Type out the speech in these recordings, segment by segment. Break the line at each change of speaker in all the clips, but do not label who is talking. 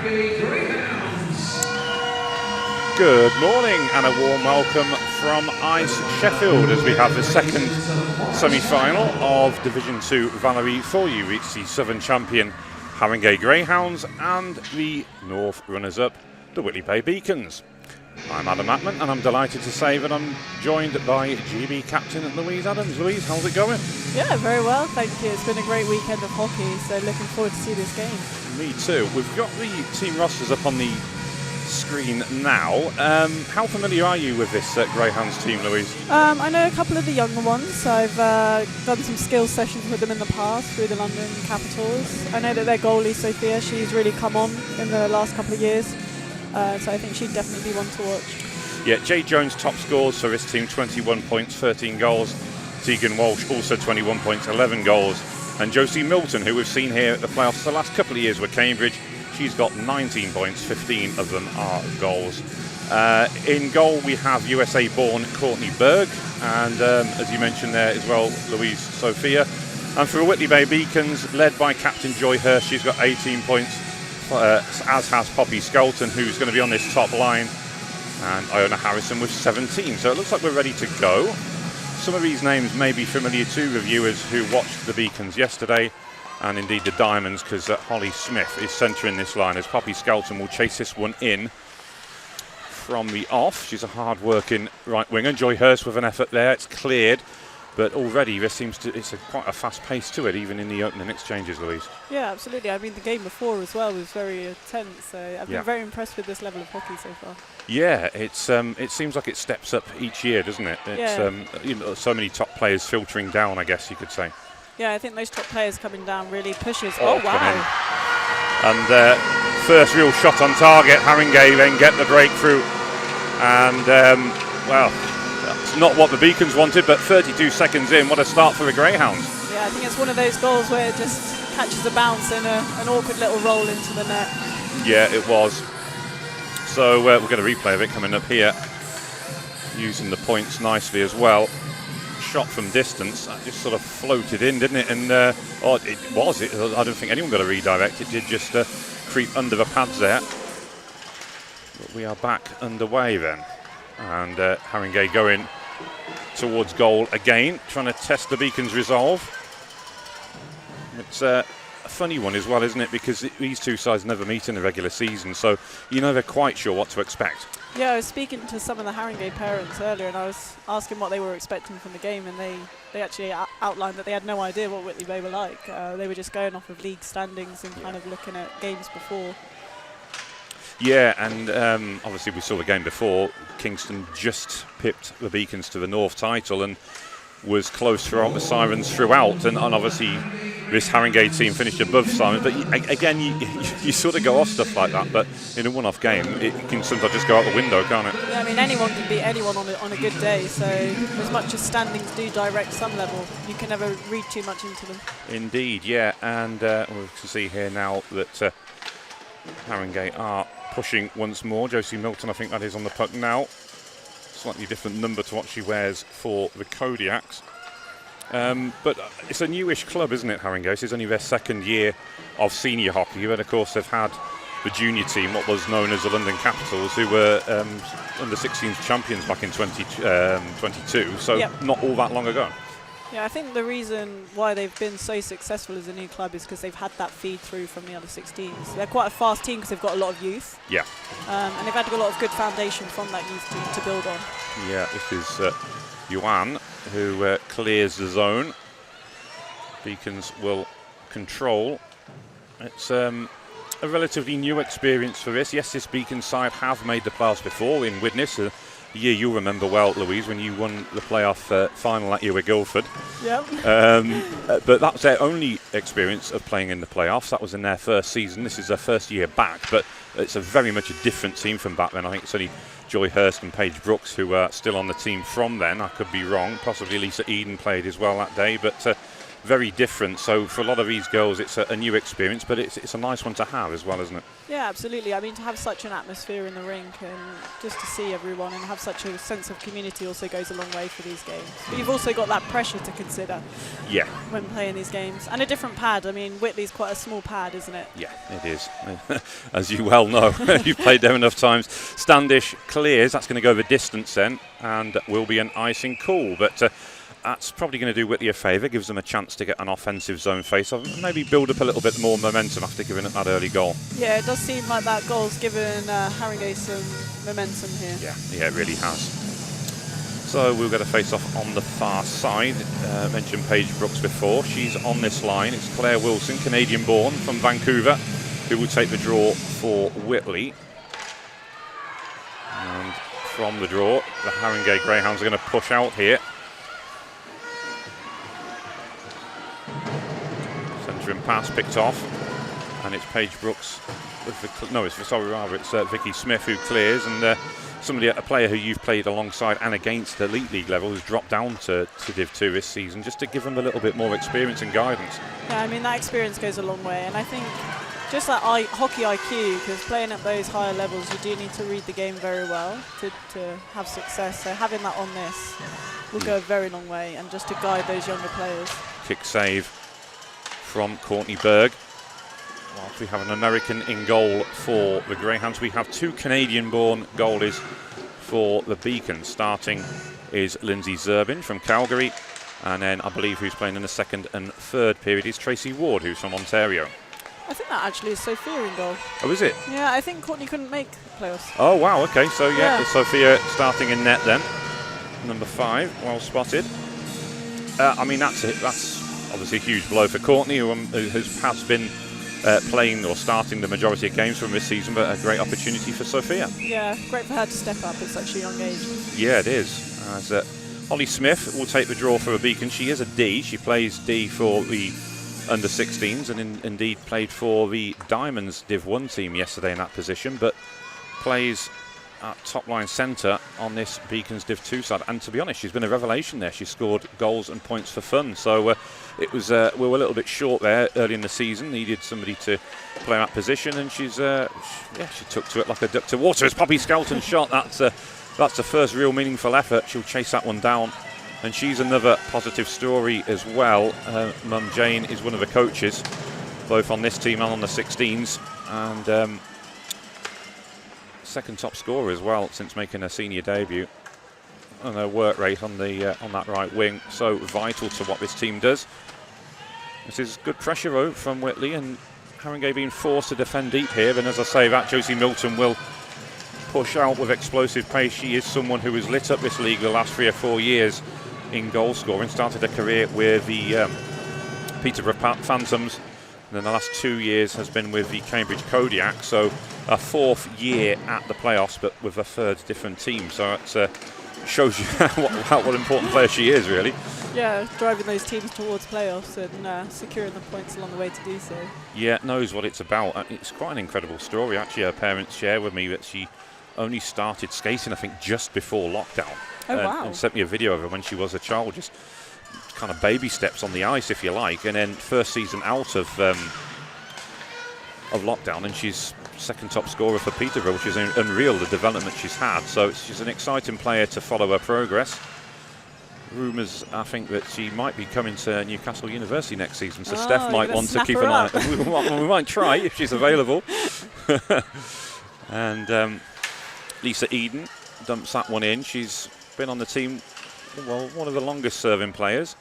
Haringey Greyhounds.
Good morning and a warm welcome from Ice Sheffield as we have the second semi-final of Division 2 Valerie for you. It's the Southern champion Haringey Greyhounds and the North runners-up, the Whitley Bay Beacons. I'm Adam Atman and I'm delighted to say that I'm joined by GB captain Louise Adams. Louise, how's it going?
Yeah, very well, thank you. It's been a great weekend of hockey, so looking forward to see this game.
Me too. We've got the team rosters up on the screen now. How familiar are you with this Greyhounds team, Louise?
I know a couple of the younger ones. I've done some skills sessions with them in the past through the London Capitals. I know that their goalie, Sophia, she's really come on in the last couple of years. So I think she'd definitely be one to watch.
Yeah, Jay Jones top scores for this team, 21 points, 13 goals. Tegan Walsh also 21 points, 11 goals. And Josie Milton, who we've seen here at the playoffs the last couple of years with Cambridge, she's got 19 points, 15 of them are goals. In goal we have USA-born Courtney Berg, and as you mentioned there as well, Louise Sophia. And for the Whitley Bay Beacons, led by Captain Joy Hurst, she's got 18 points, as has Poppy Skelton, who's going to be on this top line, and Iona Harrison with 17. So it looks like we're ready to go. Some of these names may be familiar to the viewers who watched the Beacons yesterday, and indeed the Diamonds, because Holly Smith is centering this line as Poppy Skelton will chase this one in from the off. She's a hard-working right winger. Joy Hurst with an effort there. It's cleared, but already there seems to quite a fast pace to it, even in the opening exchanges, Louise.
Yeah, absolutely. I mean, the game before as well was very intense. So I've been very impressed with this level of hockey so far.
Yeah, it seems like it steps up each year, doesn't it? It's so many top players filtering down, I guess you could say.
Yeah, I think those top players coming down really pushes. Oh, wow.
And first real shot on target. Haringey then get the breakthrough. And, well, that's not what the Beacons wanted, but 32 seconds in, what a start for the Greyhounds.
Yeah, I think it's one of those goals where it just catches a bounce and an awkward little roll into the net. Yeah,
it was. So we're going to replay of it coming up here. Using the points nicely as well. Shot from distance, that just sort of floated in, didn't it? And I don't think anyone got a redirect. It did just creep under the pads there. But we are back underway then, and Haringey going towards goal again, trying to test the Beacons' resolve. It's a funny one as well, isn't it? Because these two sides never meet in the regular season, so they're quite sure what to expect.
Yeah, I was speaking to some of the Haringey parents earlier, and I was asking what they were expecting from the game, and they actually outlined that they had no idea what Whitley Bay were like. They were just going off of league standings and kind of looking at games before.
Yeah, and obviously we saw the game before. Kingston just pipped the Beacons to the North title and was close throughout the Sirens throughout, and obviously this Haringey team finished above Sirens. But again, you sort of go off stuff like that, but in a one-off game, it can sometimes just go out the window, can't it?
Yeah, I mean, anyone can beat anyone on a good day, so as much as standings do direct some level, you can never read too much into them.
Indeed, yeah, and we can see here now that Haringey are pushing once more. Josie Milton, I think that is on the puck now. Slightly different number to what she wears for the Kodiaks. But it's a newish club, isn't it, Haringey? This is only their second year of senior hockey, but of course they've had the junior team, what was known as the London Capitals, who were under 16s champions back in 2022, so not all that long ago.
Yeah, I think the reason why they've been so successful as a new club is because they've had that feed through from the under 16s. They're quite a fast team because they've got a lot of youth.
Yeah.
And they've had a lot of good foundation from that youth team to build on.
Yeah, this is Yuan who clears the zone. Beacons will control. It's a relatively new experience for this. Yes, this Beacons side have made the playoffs before in Widnes. The year you'll remember well, Louise, when you won the playoff final that year with Guildford.
Yep.
But that was their only experience of playing in the playoffs. That was in their first season. This is their first year back, but it's a very much a different team from back then. I think it's only Joy Hurst and Paige Brooks who are still on the team from then. I could be wrong. Possibly Lisa Eden played as well that day, but very different. So for a lot of these girls, it's a new experience, but it's a nice one to have as well, isn't it?
Yeah, absolutely. I mean, to have such an atmosphere in the rink and just to see everyone and have such a sense of community also goes a long way for these games. But you've also got that pressure to consider when playing these games. And a different pad. I mean, Whitley's quite a small pad, isn't it?
Yeah, it is. As you well know, you've played there enough times. Standish clears. That's going to go the distance then and will be an icing call. But that's probably going to do Whitley a favour, gives them a chance to get an offensive zone face-off, maybe build up a little bit more momentum after giving it that early goal.
Yeah, it does seem like that goal's given Haringey some momentum here.
Yeah, it really has. So we'll get a face-off on the far side. Mentioned Paige Brooks before. She's on this line. It's Claire Wilson, Canadian-born from Vancouver, who will take the draw for Whitley. And from the draw, the Haringey Greyhounds are going to push out here. Centering pass picked off, and it's Paige Brooks. It's Vicky Smith who clears, and a player who you've played alongside and against at Elite League level has dropped down to Div 2 this season, just to give them a little bit more experience and guidance.
Yeah, I mean, that experience goes a long way, and I think just that hockey IQ, because playing at those higher levels, you do need to read the game very well to have success. So having that on this will go a very long way, and just to guide those younger players. Kick
save from Courtney Berg. Whilst we have an American in goal for the Greyhounds, we have two Canadian-born goalies for the Beacons. Starting is Lindsay Zerbin from Calgary, and then I believe who's playing in the second and third period is Tracy Ward, who's from Ontario.
I think that actually is Sophia in goal.
Oh, is it?
Yeah, I think Courtney couldn't make the playoffs.
Oh, wow, okay, so it's Sophia starting in net then. Number 5, well spotted. I mean, that's obviously a huge blow for Courtney, who has been playing or starting the majority of games from this season, but a great opportunity for Sophia. Yeah,
great for her to step up at such a young age.
Yeah, it is. As Holly Smith will take the draw for a Beacon. She is a D. She plays D for the under-16s and indeed played for the Diamonds Div 1 team yesterday in that position, but plays at top-line centre on this Beacons Div 2 side. And to be honest, she's been a revelation there. She scored goals and points for fun. So it was we were a little bit short there early in the season. Needed somebody to play that position, and she took to it like a duck to water. It's Poppy Skelton's shot. That's the first real meaningful effort. She'll chase that one down. And she's another positive story as well. Mum Jane is one of the coaches, both on this team and on the 16s. And second top scorer as well since making her senior debut. And her work rate on that right wing, so vital to what this team does. This is good pressure though from Whitley, and Haringey being forced to defend deep here. And as I say that, Josie Milton will push out with explosive pace. She is someone who has lit up this league the last 3 or 4 years in goal scoring. Started her career with the Peterborough Phantoms, and then the last 2 years has been with the Cambridge Kodiak. So a 4th year at the playoffs, but with a 3rd different team. So it shows you what important player she is, really. Yeah, driving those teams towards playoffs and securing the points along the way to do so. Yeah, knows what it's about. It's quite an incredible story, actually. Her parents share with me that she only started skating, I think, just before lockdown.
Oh, wow.
And sent me a video of her when she was a child, just kind of baby steps on the ice, if you like. And then first season out of lockdown, and she's second top scorer for Peterborough, which is unreal, the development she's had. So she's an exciting player to follow her progress. Rumours, I think, that she might be coming to Newcastle University next season, so Steph might want to keep an eye. We might try if she's available. And Lisa Eden dumps that one in. She's been on the team, well, one of the longest serving players.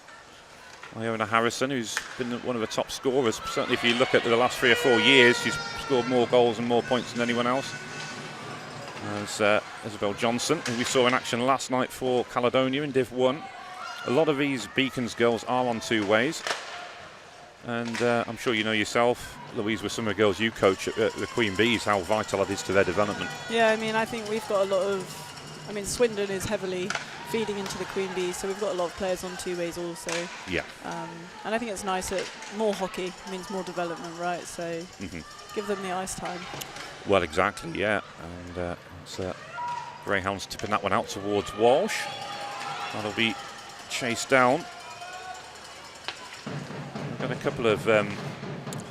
Iona Harrison, who's been one of the top scorers. Certainly if you look at the last 3 or 4 years, she's scored more goals and more points than anyone else. As Isabel Johnson, who we saw in action last night for Caledonia in Div 1. A lot of these Beacons girls are on 2 ways. And I'm sure you know yourself, Louise, with some of the girls you coach at the Queen Bees, how vital that is to their development. Yeah, I mean, I think we've got a lot of, Swindon is heavily feeding into the Queen Bees, so we've got a lot of players on 2 ways also. Yeah. And I think it's nice that more hockey means more development, right? So give them the ice time. Well, exactly, yeah. And it's Greyhounds tipping that one out towards Walsh. That'll be chased down. got a couple of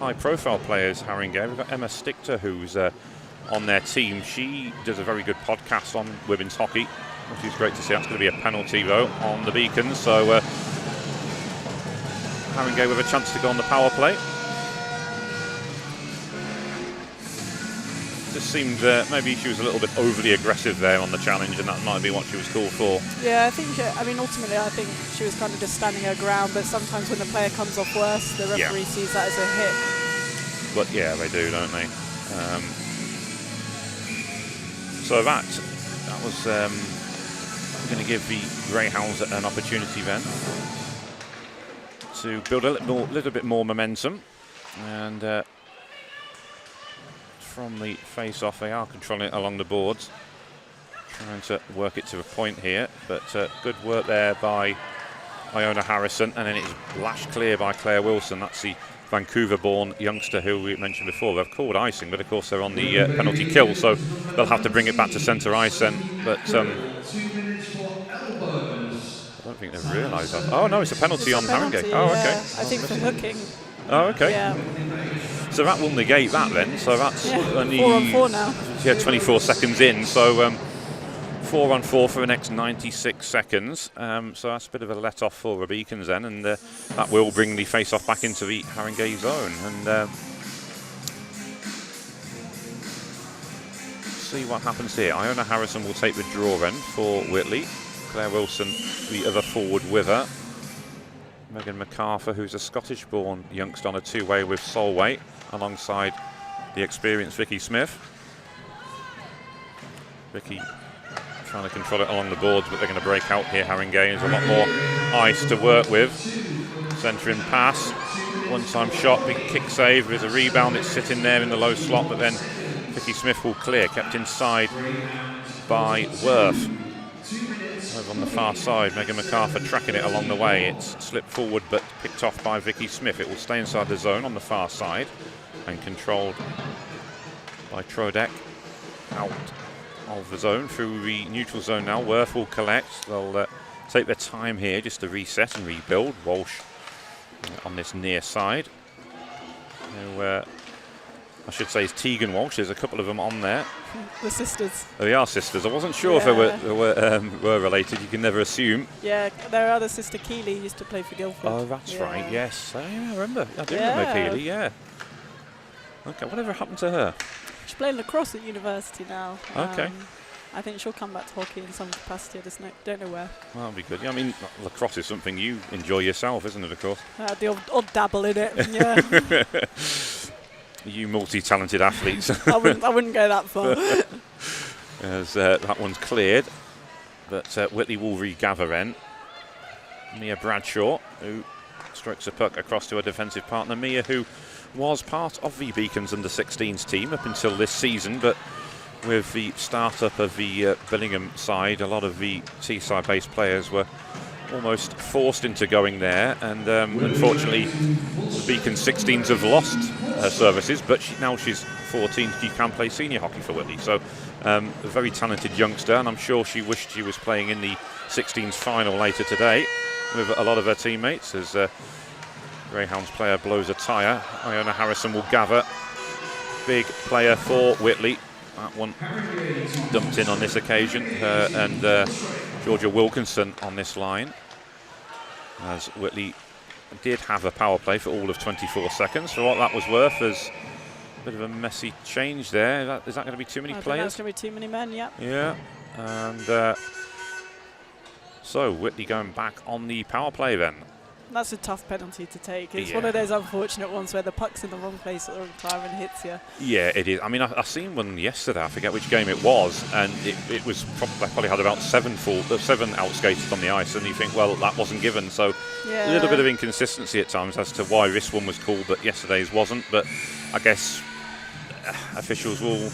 high-profile players, Haringey. We've got Emma Stichter, who's on their team. She does a very good podcast on women's hockey, which is great to see. That's going to be a penalty, though, on the Beacons. So Haringey with a chance to go on the power play. Just seemed maybe she was a little bit overly aggressive there on the challenge, and that might be what she was called for.
Yeah, I think, ultimately, I think she was kind of just standing her ground, but sometimes when the player comes off worse, the referee sees that as a hit.
But yeah, they do, don't they? So that was going to give the Greyhounds an opportunity then to build a little bit more momentum, and from the face-off, they are controlling it along the boards, trying to work it to a point here, but good work there by Iona Harrison, and then it's lashed clear by Claire Wilson. That's the Vancouver-born youngster who we mentioned before. They've called icing, but of course they're on the penalty kill, so they'll have to bring it back to centre ice then. But I don't think they've realised that. Oh no, it's a penalty on Haringey. Oh, okay.
I think for hooking.
Oh, okay.
Yeah.
So that will negate that then. So that's only
4 on 4 now.
Yeah, 24 seconds in. So 4 on 4 for the next 96 seconds. So that's a bit of a let off for the Beacons then, and that will bring the face-off back into the Haringey zone. And see what happens here. Iona Harrison will take the draw end for Whitley. Claire Wilson, the other forward with her. Megan MacArthur, who's a Scottish-born youngster on a two-way with Solway, alongside the experienced Vicky Smith. Vicky trying to control it along the boards, but they're going to break out here. Haringey, there's a lot more ice to work with. Centering pass, one-time shot, big kick save. There's a rebound, it's sitting there in the low slot, but then Vicky Smith will clear, kept inside by Worth. Over on the far side, Megan MacArthur tracking it along the way. It's slipped forward but picked off by Vicky Smith. It will stay inside the zone on the far side and controlled by Trodek out of the zone through the neutral zone now. Worth will collect. They'll take their time here just to reset and rebuild. Walsh on this near side. Who, I should say is Tegan Walsh. There's a couple of them on there.
The sisters.
Oh, they are sisters. I wasn't sure if they were related. You can never assume.
Yeah, their other sister Keeley used to play for Guildford.
Oh, that's right. Yes, I remember. I do remember Keeley. Yeah. Okay, whatever happened to her?
She's playing lacrosse at university now.
Okay.
I think she'll come back to hockey in some capacity. I just don't know where.
Well, that'll be good. Yeah, I mean, lacrosse is something you enjoy yourself, isn't it? Of course.
The odd dabble in it. Yeah.
You multi-talented athletes.
I wouldn't go that far.
As that one's cleared, but Whitley will regather then. Mia Bradshaw, who strikes a puck across to her defensive partner. Mia, who was part of the Beacons under-16s team up until this season, but with the start-up of the Billingham side, a lot of the Teesside-based players were almost forced into going there, and unfortunately the Beacon 16s have lost her services, but now she's 14, she can play senior hockey for Whitley. So a very talented youngster, and I'm sure she wished she was playing in the 16s final later today with a lot of her teammates. As Greyhounds player blows a tyre, Iona Harrison will gather. Big player for Whitley. That one dumped in on this occasion, and Georgia Wilkinson on this line, as Whitley did have a power play for all of 24 seconds. For what that was worth, there's a bit of a messy change there. Is that going to be too many players?
That's going to be too many men, yeah.
Yeah, and so Whitley going back on the power play then.
That's a tough penalty to take. It's one of those unfortunate ones where the puck's in the wrong place at the wrong time and hits you. Yeah,
it is. I mean, I seen one yesterday. I forget which game it was, and it was probably had about 7 outskaters on the ice, and you think, well, that wasn't given. So a little bit of inconsistency at times as to why this one was called, but yesterday's wasn't. But I guess officials will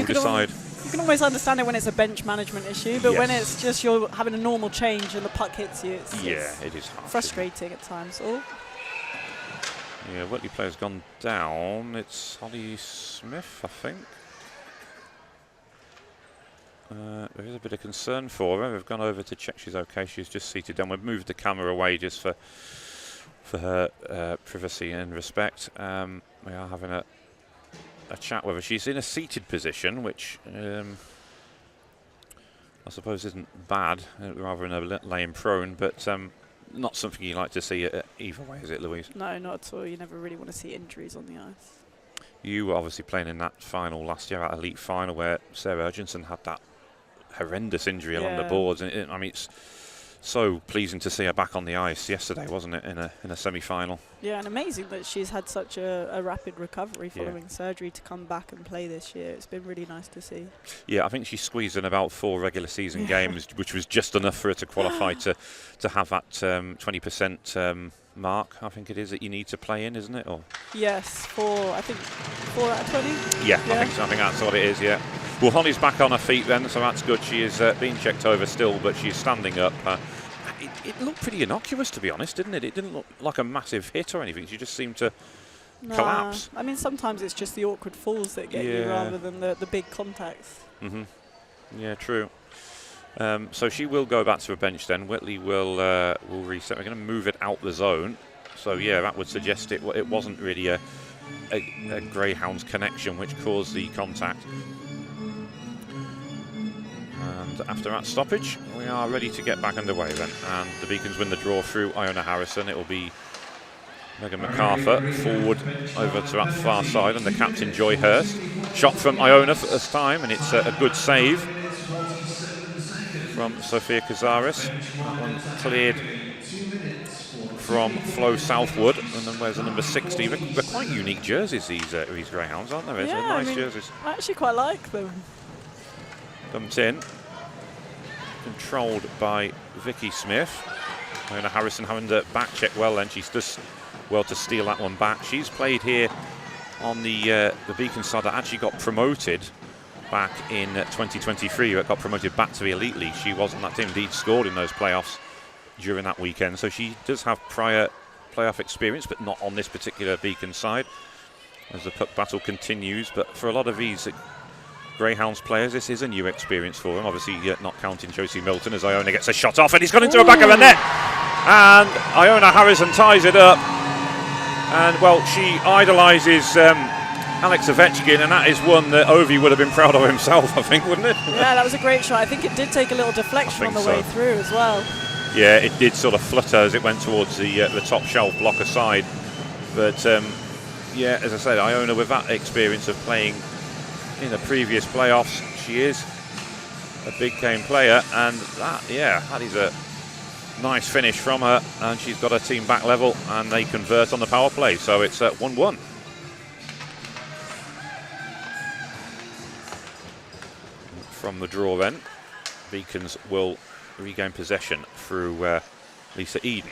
decide.
You can always understand it when it's a bench management issue, but when it's just you're having a normal change and the puck hits you, it's
it is harsh,
frustrating at times. Oh.
Yeah, Whitley player's gone down. It's Holly Smith, I think. There is a bit of concern for her. We've gone over to check she's okay. She's just seated down. We've moved the camera away just for for her privacy and respect. We are having a chat with her. She's in a seated position, which I suppose isn't bad, rather than a laying prone, but not something you like to see either way, is it, Louise?
No, not at all. You never really want to see injuries on the ice.
You were obviously playing in that final last year, that elite final, where Sarah Urgenson had that horrendous injury along the boards. And I mean, it's so pleasing to see her back on the ice yesterday, wasn't it, in a semi-final? Yeah,
and amazing that she's had such a rapid recovery following surgery to come back and play this year. It's been really nice to see.
Yeah, I think she squeezed in about 4 regular season games, which was just enough for her to qualify to have that 20% mark, I think it is, that you need to play in, isn't it? Or
yes, 4 out of 20.
Yeah, I think that's what it is, yeah. Well, Holly's back on her feet then, so that's good. She is being checked over still, but she's standing up. It looked pretty innocuous, to be honest, didn't it? It didn't look like a massive hit or anything. She just seemed to collapse.
I mean, sometimes it's just the awkward falls that get you rather than the big contacts.
Yeah, true. So she will go back to a bench then. Whitley will reset. We're going to move it out the zone. So, yeah, that would suggest it wasn't really a Greyhounds connection which caused the contact. And after that stoppage, we are ready to get back underway then. And the Beacons win the draw through Iona Harrison. It will be Megan MacArthur forward over to that far side, and the captain Joy Hurst. Shot from Iona for this time, and it's a good save from Sofia Cazares. That one cleared from Flo Southwood, and then where's the number 60? They're quite unique jerseys, these Greyhounds, aren't they?
Yeah,
nice jerseys.
I actually quite like them.
Dumped in, controlled by Vicky Smith. Iona Harrison having to back check well, then she does well to steal that one back. She's played here on the Beacon side that actually got promoted back in 2023. It got promoted back to the Elite League. She was on that team, indeed scored in those playoffs during that weekend. So she does have prior playoff experience, but not on this particular Beacon side as the puck battle continues. But for a lot of these Greyhounds players, this is a new experience for them. Obviously, not counting Josie Milton, as Iona gets a shot off, and he's gone into the back of the net. And Iona Harrison ties it up. And, well, she idolises Alex Ovechkin, and that is one that Ovi would have been proud of himself, I think, wouldn't it?
Yeah, that was a great shot. I think it did take a little deflection on the way through as well.
Yeah, it did sort of flutter as it went towards the top shelf blocker side. But, yeah, as I said, Iona, with that experience of playing in the previous playoffs, she is a big game player, and that is a nice finish from her, and she's got her team back level, and they convert on the power play, so it's 1-1. From the draw then, Beacons will regain possession through Lisa Eden.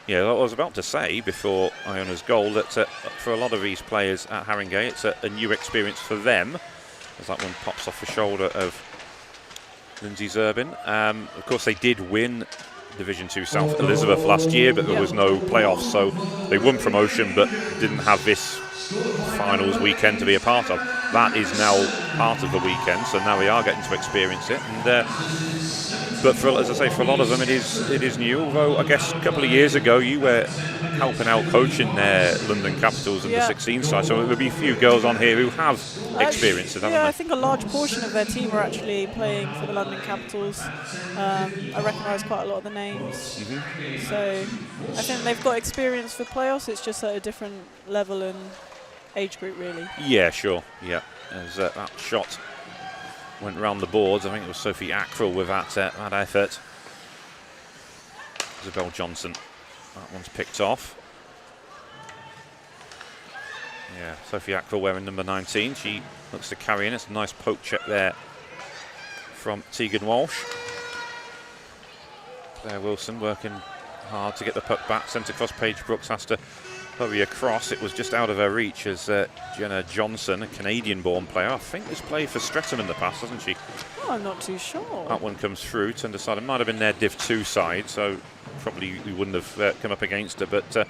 Yeah, I was about to say before Iona's goal that for a lot of these players at Haringey, it's a new experience for them, as that one pops off the shoulder of Lindsay Zerbin. Of course, they did win Division 2 South Elizabeth last year, but there was no playoffs, so they won promotion but didn't have this finals weekend to be a part of. That is now part of the weekend, so now we are getting to experience it. And but as I say, for a lot of them, it is new. Although I guess a couple of years ago, you were helping out coaching their London Capitals and the 16 side, so there will be a few girls on here who have experience of that.
Yeah, I think a large portion of their team are actually playing for the London Capitals. I recognise quite a lot of the names, so I think they've got experience for playoffs. It's just at a different level and age group, really. Yeah, sure. Yeah, as that shot went round the boards. I think it was Sophie Ackrill with that effort. Isabel Johnson. That one's picked off. Yeah, Sophie Ackrill wearing number 19. She looks to carry in. It's a nice poke check there from Tegan Walsh. Claire Wilson working hard to get the puck back. Sent across. Paige Brooks has to hurry across. It was just out of her reach as Jenna Johnson, a Canadian-born player, I think has played for Streatham in the past, hasn't she? Oh, I'm not too sure.
That one comes through, turned aside. It might have been their Div 2 side, so probably we wouldn't have come up against her, but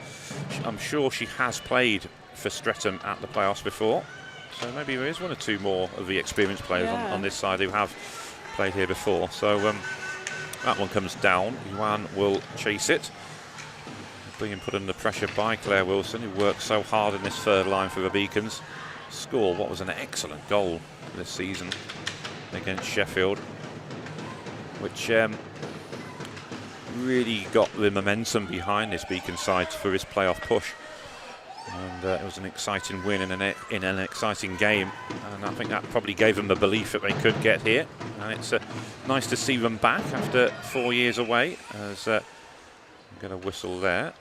I'm sure she has played for Streatham at the playoffs before. So maybe there is one or two more of the experienced players on this side who have played here before. So that one comes down. Yuan will chase it. being put under pressure by Claire Wilson, who worked so hard in this third line for the Beacons. Scored what was an excellent goal this season against Sheffield, which really got the momentum behind this Beacon side for his playoff push. And it was an exciting win in an exciting game, and I think that probably gave them the belief that they could get here. And it's nice to see them back after 4 years away. As I'm going to whistle there.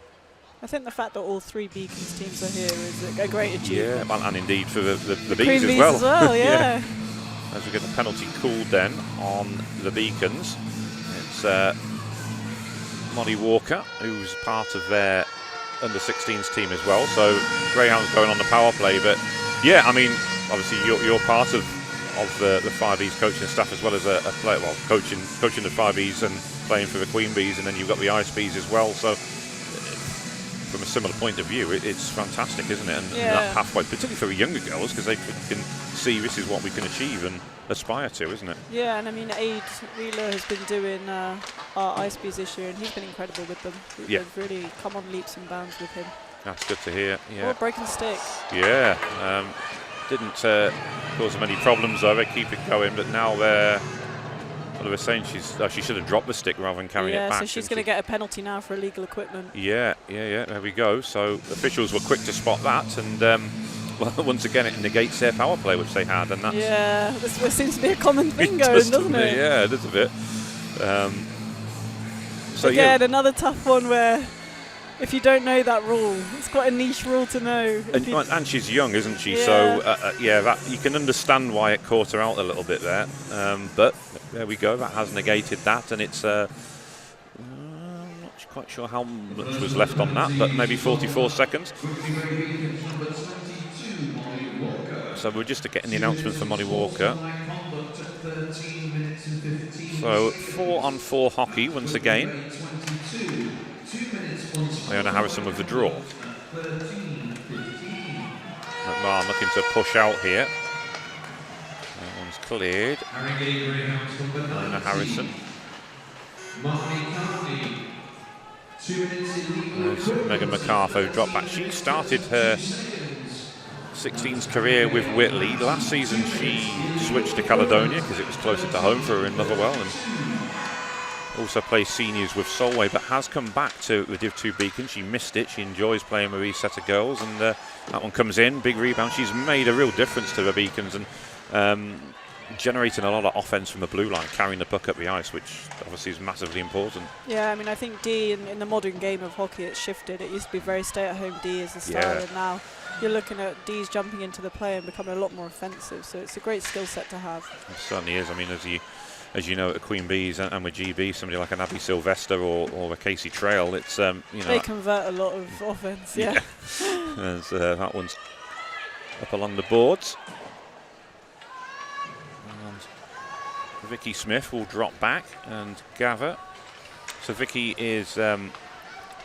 I think the fact that all 3 Beacons teams are here is a great achievement.
Yeah, well, and indeed for the
Queen
Bees as well.
Yeah.
As we get the penalty called then on the Beacons, it's Molly Walker, who's part of their under-16s team as well. So Greyhounds going on the power play, but yeah, I mean, obviously you're part of the 5Es coaching staff as well as a player, well, coaching the 5Es and playing for the Queen Bees, and then you've got the Ice Bees as well. So from a similar point of view, it's fantastic, isn't it? And that pathway, particularly for the younger girls, because they can see this is what we can achieve and aspire to, isn't it?
Yeah, and I mean, Aid Wheeler has been doing our Ice Bees this year, and he's been incredible with them. They've really come on leaps and bounds with him.
That's good to hear. Yeah.
Or breaking stick.
Yeah. Didn't cause them any problems though. They keep it going, but now they're. What they were saying, she should have dropped the stick rather than carrying it back.
So she's going to get a penalty now for illegal equipment.
Yeah. There we go. So officials were quick to spot that, and well, once again it negates their power play which they had, and that's
this seems to be a common thing going, doesn't it?
Yeah, it is a bit. So
again, another tough one where if you don't know that rule, it's quite a niche rule to know.
And she's young, isn't she? Yeah. So that you can understand why it caught her out a little bit there. But there we go. That has negated that, and it's. I'm not quite sure how much was left on that, but maybe 44 seconds. So we're just getting the announcement for Molly Walker. So 4-on-4 hockey once again. Leona Harrison with the draw. McMahon looking to push out here. That one's cleared. Leona Harrison. There's Megan McCarthy dropped back. She started her 16s career with Whitley. Last season she switched to Caledonia because it was closer to home for her in Motherwell, and also plays seniors with Solway, but has come back to the Div 2 Beacon. She missed it. She enjoys playing with these set of girls, and that one comes in, big rebound. She's made a real difference to the Beacons, and generating a lot of offense from the blue line, carrying the puck up the ice, which obviously is massively important. Yeah,
I mean, I think D in the modern game of hockey, it's shifted. It used to be very stay-at-home D as the style, and now you're looking at D's jumping into the play and becoming a lot more offensive. So it's a great skill set to have.
It certainly is. I mean, as you know, at the Queen Bees and with GB, somebody like an Abby Sylvester or a Casey Trail, it's
they convert a lot of offense. Yeah.
As that one's up along the boards. And Vicky Smith will drop back and gather. So Vicky is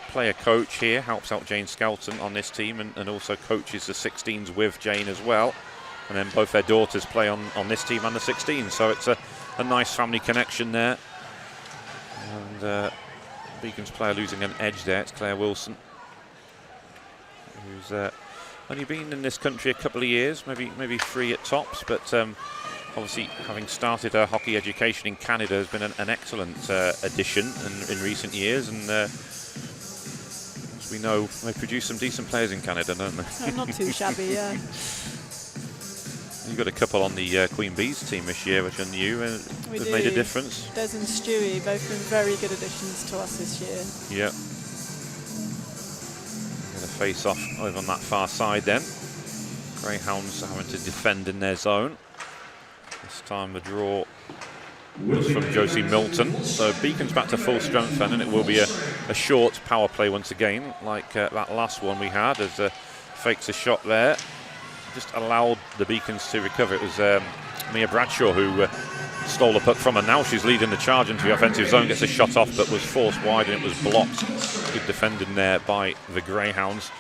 player coach here, helps out Jane Skelton on this team, and also coaches the 16s with Jane as well. And then both their daughters play on this team and the 16s. So it's a nice family connection there. And Beacon's player losing an edge there. It's Claire Wilson, who's only been in this country a couple of years, maybe 3 at tops, but obviously having started her hockey education in Canada has been an excellent addition in recent years, and as we know, they produce some decent players in Canada, don't they?
Not too shabby, yeah.
You've got a couple on the Queen Bees team this year, which are new and have made a difference.
Des and Stewie, both been very good additions to us this year.
Yeah. Going to face off over on that far side then. Greyhounds having to defend in their zone. This time the draw was from Josie Milton. So Beacon's back to full strength then, and it will be a short power play once again, like that last one we had, as fakes a shot there. Just allowed the Beacons to recover. It was Mia Bradshaw who stole the puck from her. Now she's leading the charge into the offensive zone, gets a shot off, but was forced wide and it was blocked. Good defending there by the Greyhounds.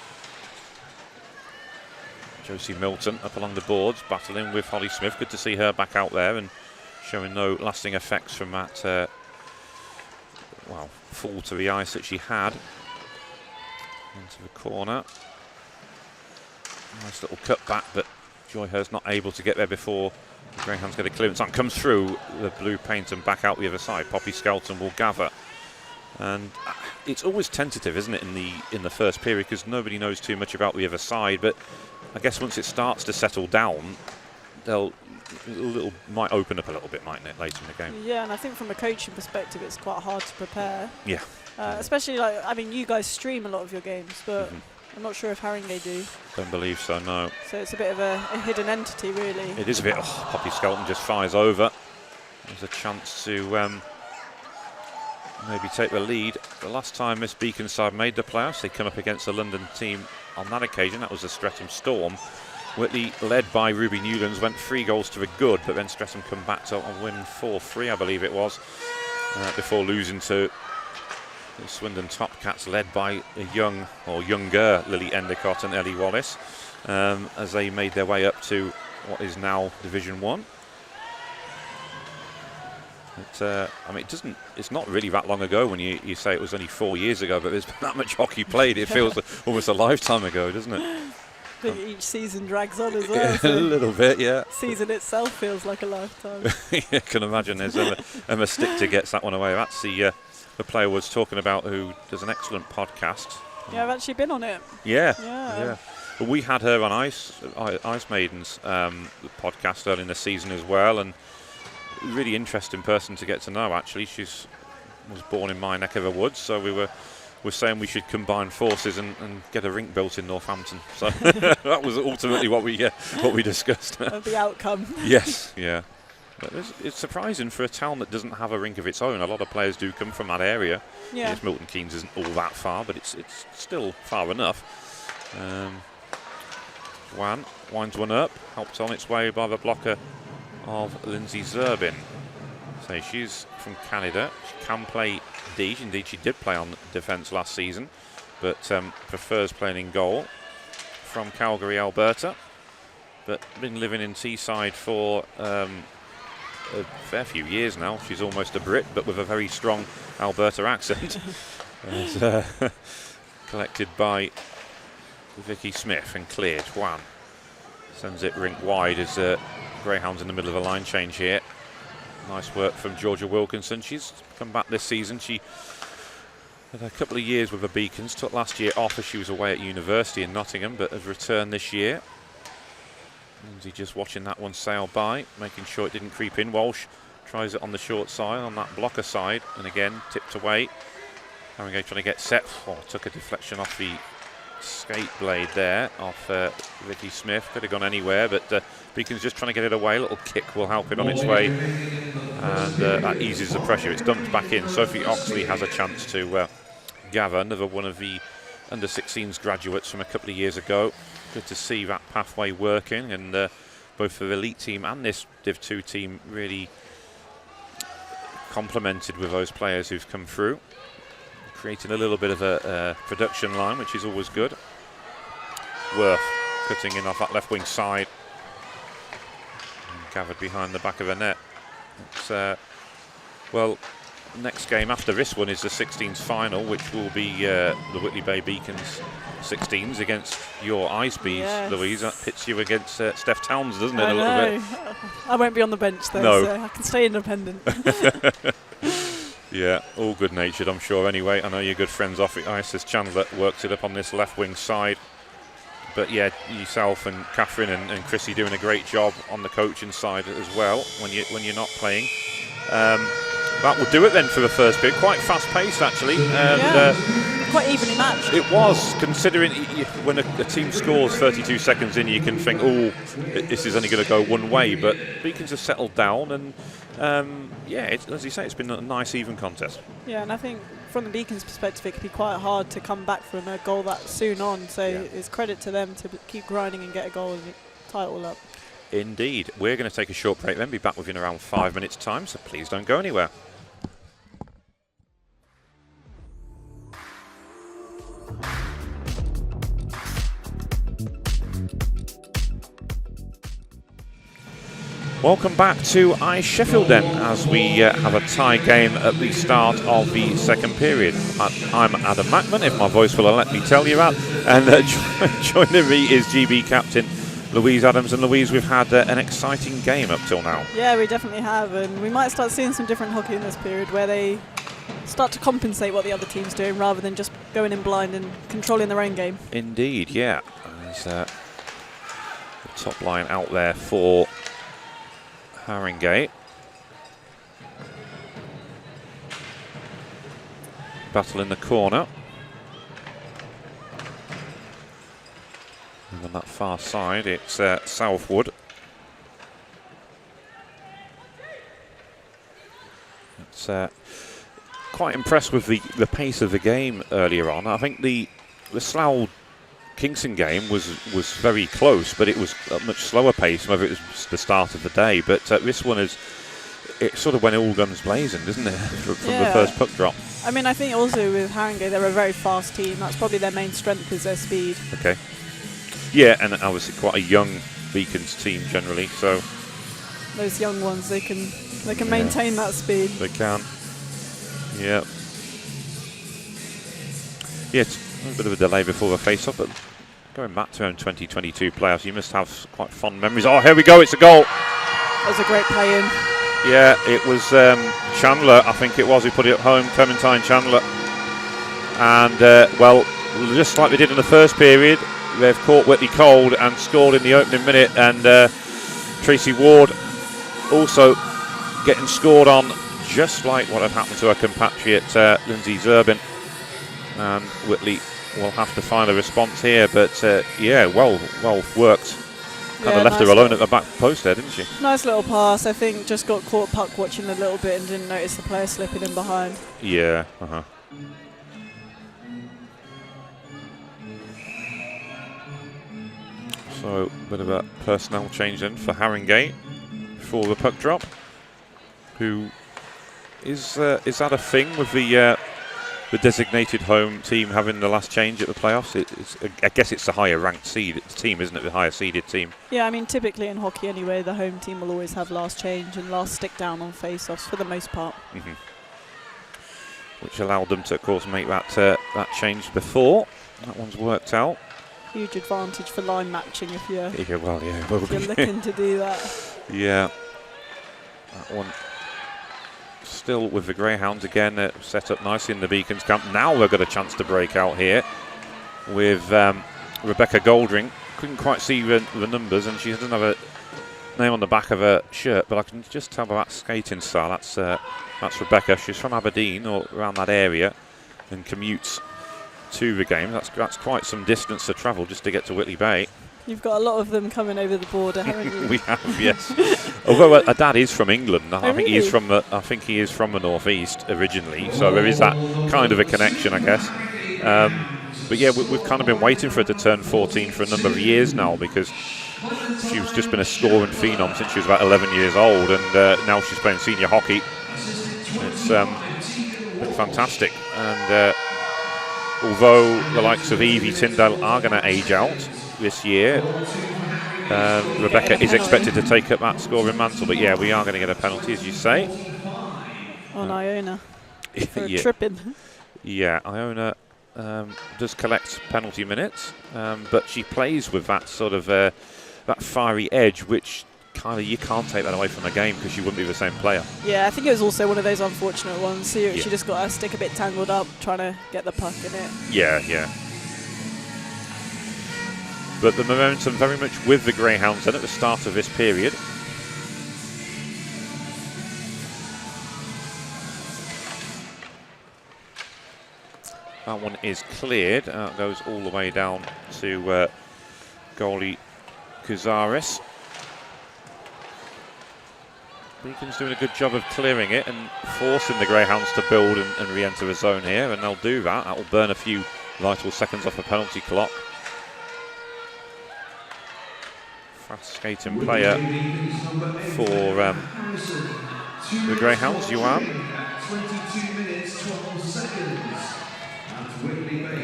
Josie Milton up along the boards, battling with Holly Smith. Good to see her back out there and showing no lasting effects from that fall to the ice that she had. Into the corner. Nice little cut back, but Joy Hurst not able to get there before the Greyhounds get a clearance. And comes through the blue paint and back out the other side. Poppy Skelton will gather. And it's always tentative, isn't it, in the first period, because nobody knows too much about the other side. But I guess once it starts to settle down, might open up a little bit, mightn't it, later in the game?
Yeah, and I think from a coaching perspective, it's quite hard to prepare.
Yeah.
Especially, you guys stream a lot of your games, but I'm not sure if Haringey do.
Don't believe so, no.
So it's a bit of a hidden entity, really.
It is a bit. Poppy Skelton just fires over. There's a chance to maybe take the lead. The last time Miss Beacon's side made the playoffs, they come up against a London team on that occasion. That was the Streatham Storm. Whitley, led by Ruby Newlands, went 3 goals to the good, but then Streatham come back to a win 4-3, I believe it was, before losing to the Swindon Top Cats, led by a younger Lily Endicott and Ellie Wallace, as they made their way up to what is now Division 1. It's not really that long ago when you say it was only 4 years ago, but there's been that much hockey played. It feels almost a lifetime ago, doesn't it?
I think each season drags on as well.
So a little bit, yeah.
Season itself feels like a lifetime.
Yeah, I can imagine. There's Emma Stichter gets that one away. That's the player was talking about, who does an excellent podcast.
Yeah, I've actually been on it.
Yeah. But we had her on Ice Maidens podcast early in the season as well, and really interesting person to get to know, actually. She was born in my neck of the woods, so we're saying we should combine forces and get a rink built in Northampton. So that was ultimately what we discussed.
The outcome.
Yes, yeah. But it's surprising for a town that doesn't have a rink of its own. A lot of players do come from that area.
Yeah.
Yes, Milton Keynes isn't all that far, but it's still far enough. Wan winds one up, helped on its way by the blocker of Lindsay Zerbin. So she's from Canada. She can play D. Indeed, she did play on defence last season, but prefers playing in goal. From Calgary, Alberta, but been living in Teesside for a fair few years now. She's almost a Brit, but with a very strong Alberta accent. Collected by Vicky Smith and cleared. Juan sends it rink wide as Greyhounds in the middle of a line change here. Nice work from Georgia Wilkinson. She's come back this season. She had a couple of years with the Beacons. Took last year off as she was away at university in Nottingham, but has returned this year. Lindsay just watching that one sail by, making sure it didn't creep in. Walsh tries it on the short side, on that blocker side, and again tipped away. Haringey trying to get set. Took a deflection off the skate blade there off Vicky Smith. Could have gone anywhere, but Beacon's just trying to get it away. A little kick will help it on its way, and that eases the pressure. It's dumped back in. Sophie Oxley has a chance to gather, another one of the under-16s graduates from a couple of years ago. Good to see that pathway working, and both the elite team and this Div 2 team really complemented with those players who've come through, creating a little bit of a production line, which is always good. Worth cutting in off that left wing side and gathered behind the back of the net. It's, well, next game after this one is the 16s final, which will be the Whitley Bay Beacons 16s against your Ice Bees. Yes. Louise, that pits you against Steph Towns, doesn't it?
I know. Bit. I won't be on the bench though,
no.
So I can stay independent.
Yeah, all good-natured, I'm sure. Anyway, I know you're good friends off the ice as Chandler works it up on this left wing side. But yeah, yourself and Catherine and Chrissy doing a great job on the coaching side as well when you're not playing. That will do it then for the first bit. Quite fast-paced, actually. And,
quite evenly matched.
It was, considering when a team scores 32 seconds in, you can think, this is only going to go one way. But Beacons have settled down, and as you say, it's been a nice, even contest.
Yeah, and I think from the Beacons' perspective, it could be quite hard to come back from a goal that soon on. So it's credit to them to keep grinding and get a goal and tie it all up.
Indeed. We're going to take a short break then, be back within around 5 minutes' time, so please don't go anywhere. Welcome back to Sheffield then, as we have a tie game at the start of the second period. I'm Adam Mackman, if my voice will let me tell you that, and joining me is GB captain Louise Adams. And Louise, we've had an exciting game up till now.
Yeah, we definitely have, and we might start seeing some different hockey in this period where they start to compensate what the other team's doing rather than just going in blind and controlling their own game.
Indeed, yeah. There's the top line out there for Haringey. Battle in the corner. And on that far side, it's Southwood. It's quite impressed with the pace of the game earlier on. I think the Slough Kingston game was very close, but it was a much slower pace, whether it was the start of the day. But this one it sort of went all guns blazing, doesn't it, from the first puck drop? I
mean, I think also with Haringey, they're a very fast team. That's probably their main strength, is their speed.
Okay. Yeah, and obviously quite a young Beacons team generally, so
those young ones, they can maintain that speed.
They can. Yeah. Yeah, it's a bit of a delay before the face-off, but going back to 2022 playoffs, you must have quite fond memories. Oh, here we go, it's a goal.
That was a great play in.
Yeah, it was Chandler, I think it was, who put it at home, Clementine Chandler. And, well, just like they did in the first period, they've caught Whitley cold and scored in the opening minute. And Tracy Ward also getting scored on, just like what had happened to her compatriot Lindsay Zerbin. And Whitley will have to find a response here, but yeah, well worked. Kind of left her alone at the back post there, didn't she? Nice
little pass. I think just got caught puck watching a little bit and didn't notice the player slipping in behind.
Yeah. So a bit of a personnel change then for Haringey before the puck drop. Who is that a thing with the designated home team having the last change at the playoffs? I guess it's the higher ranked seed team, isn't it? The higher seeded team.
Yeah, I mean, typically in hockey anyway, the home team will always have last change and last stick down on face-offs for the most part.
Which allowed them to, of course, make that change before. That one's worked out.
Huge advantage for line matching if you're,
if you're
looking to do that.
Yeah. That one still with the Greyhounds again, set up nicely in the Beacons camp. Now they've got a chance to break out here with Rebecca Goldring. Couldn't quite see the numbers, and she doesn't have a name on the back of her shirt, but I can just tell by that skating style, that's Rebecca. She's from Aberdeen or around that area and commutes to the game. That's quite some distance to travel just to get to Whitley Bay.
You've got a lot of them coming over the border, haven't you?
We have, yes. Although her dad is from England, I think
really?
I think he is from the northeast originally. So there is that kind of a connection, I guess. But yeah, we've kind of been waiting for her to turn 14 for a number of years now, because she's just been a scoring phenom since she was about 11 years old, and now she's playing senior hockey. It's been fantastic. And although the likes of Evie Tyndale are going to age out this year, Rebecca is expected to take up that scoring mantle. But yeah, we are going to get a penalty, as you say.
On Iona for tripping.
Yeah, Iona does collect penalty minutes, but she plays with that sort of that fiery edge, which kind of you can't take that away from the game because she wouldn't be the same player.
Yeah, I think it was also one of those unfortunate ones. So she just got her stick a bit tangled up trying to get the puck in it.
Yeah. But the momentum very much with the Greyhounds then at the start of this period. That one is cleared. It goes all the way down to goalie Kuzaris. Beacon's doing a good job of clearing it and forcing the Greyhounds to build and re-enter the zone here, and they'll do that. That will burn a few vital seconds off the penalty clock. Fast skating player for the Greyhounds, Yuan. As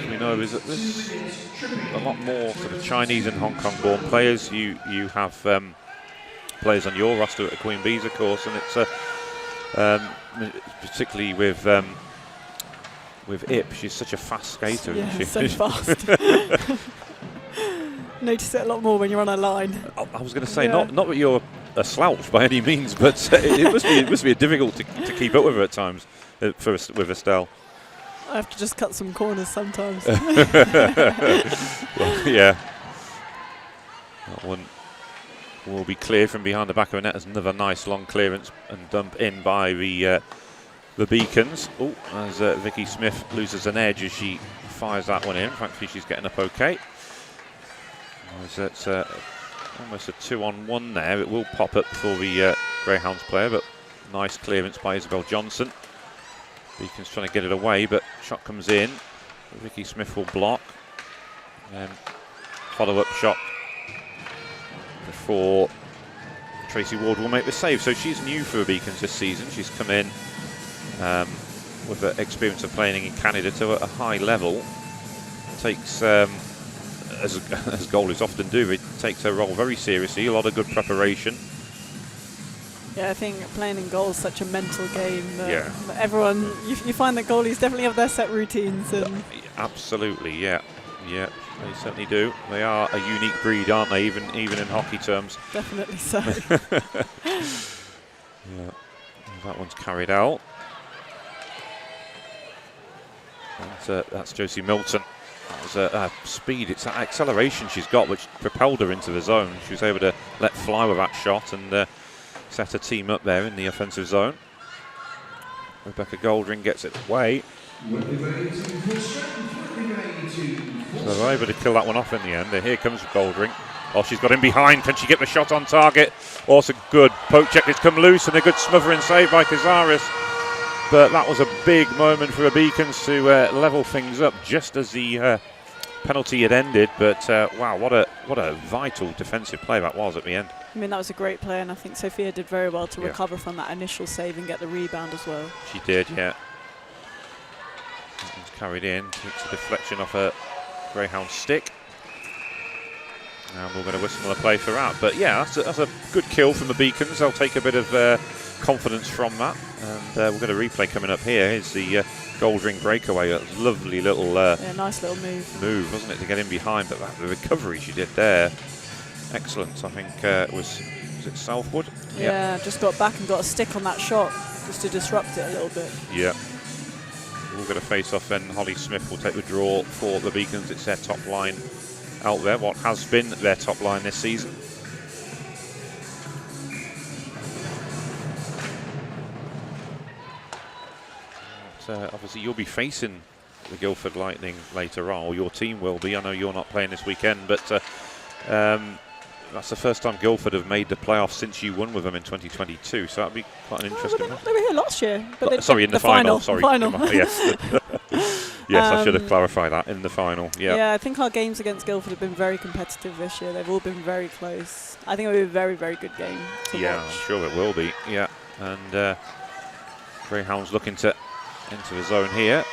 we know, there's a lot more sort of Chinese and Hong Kong born players. You have players on your roster at Queen Bees, of course, and it's particularly with Ip. She's such a fast skater,
Yeah,
isn't she?
so fast. Notice it a lot more when you're on a line.
I was going to say, not that you're a slouch by any means, but it must be difficult to keep up with her at times with Estelle.
I have to just cut some corners sometimes.
Well, yeah. That one will be clear from behind the back of the net. There's another nice long clearance and dump in by the Beacons. Oh, as Vicky Smith loses an edge as she fires that one in. Thankfully, she's getting up okay. It's almost a 2-on-1 there. It will pop up for the Greyhounds player, but nice clearance by Isabel Johnson. Beacon's trying to get it away, but shot comes in. Vicky Smith will block. And follow-up shot before Tracy Ward will make the save. So she's new for the Beacons this season. She's come in with the experience of playing in Canada to a high level. Takes, as goalies often do, it takes her role very seriously. A lot of good preparation.
Yeah, I think playing in goal is such a mental game.
Yeah.
Everyone, you find that goalies definitely have their set routines. And
absolutely, yeah. Yeah, they certainly do. They are a unique breed, aren't they, even in hockey terms?
Definitely so.
Yeah, that one's carried out. And, that's Josie Milton. That was speed, it's that acceleration she's got which propelled her into the zone. She was able to let fly with that shot and set her team up there in the offensive zone. Rebecca Goldring gets it away. So they're able to kill that one off in the end. Here comes Goldring. Oh, she's got in behind. Can she get the shot on target? Also good poke check. It's come loose and a good smothering save by Cazares. But that was a big moment for the Beacons to level things up just as the penalty had ended. But wow, what a vital defensive play that was at the end.
I mean, that was a great play, and I think Sophia did very well to recover from that initial save and get the rebound as well.
She did, yeah. That one's carried in. Takes a deflection off a Greyhound stick. And we're going to whistle a play for that. But yeah, that's a good kill from the Beacons. They'll take a bit of confidence from that. And we're going to replay coming up here. Here's the Goldring breakaway. A lovely little
nice little move,
wasn't it, to get in behind. But the recovery she did there, excellent. I think was it Southwood?
Yeah, just got back and got a stick on that shot just to disrupt it a little bit.
Yeah. We're going to face off then. Holly Smith will take the draw for the Beacons. It's their top line out there, what has been their top line this season. But, obviously you'll be facing the Guildford Lightning later on, or your team will be. I know you're not playing this weekend, but that's the first time Guildford have made the playoffs since you won with them in 2022, so that'd be quite an interesting one.
They were here last year. But
sorry, in the final. Sorry.
Final.
Yes. Yes, I should have clarified that, in the final.
Yeah, I think our games against Guildford have been very competitive this year. They've all been very close. I think it'll be a very, very good game to watch.
I'm sure it will be. Yeah, and Greyhounds looking to enter the zone here.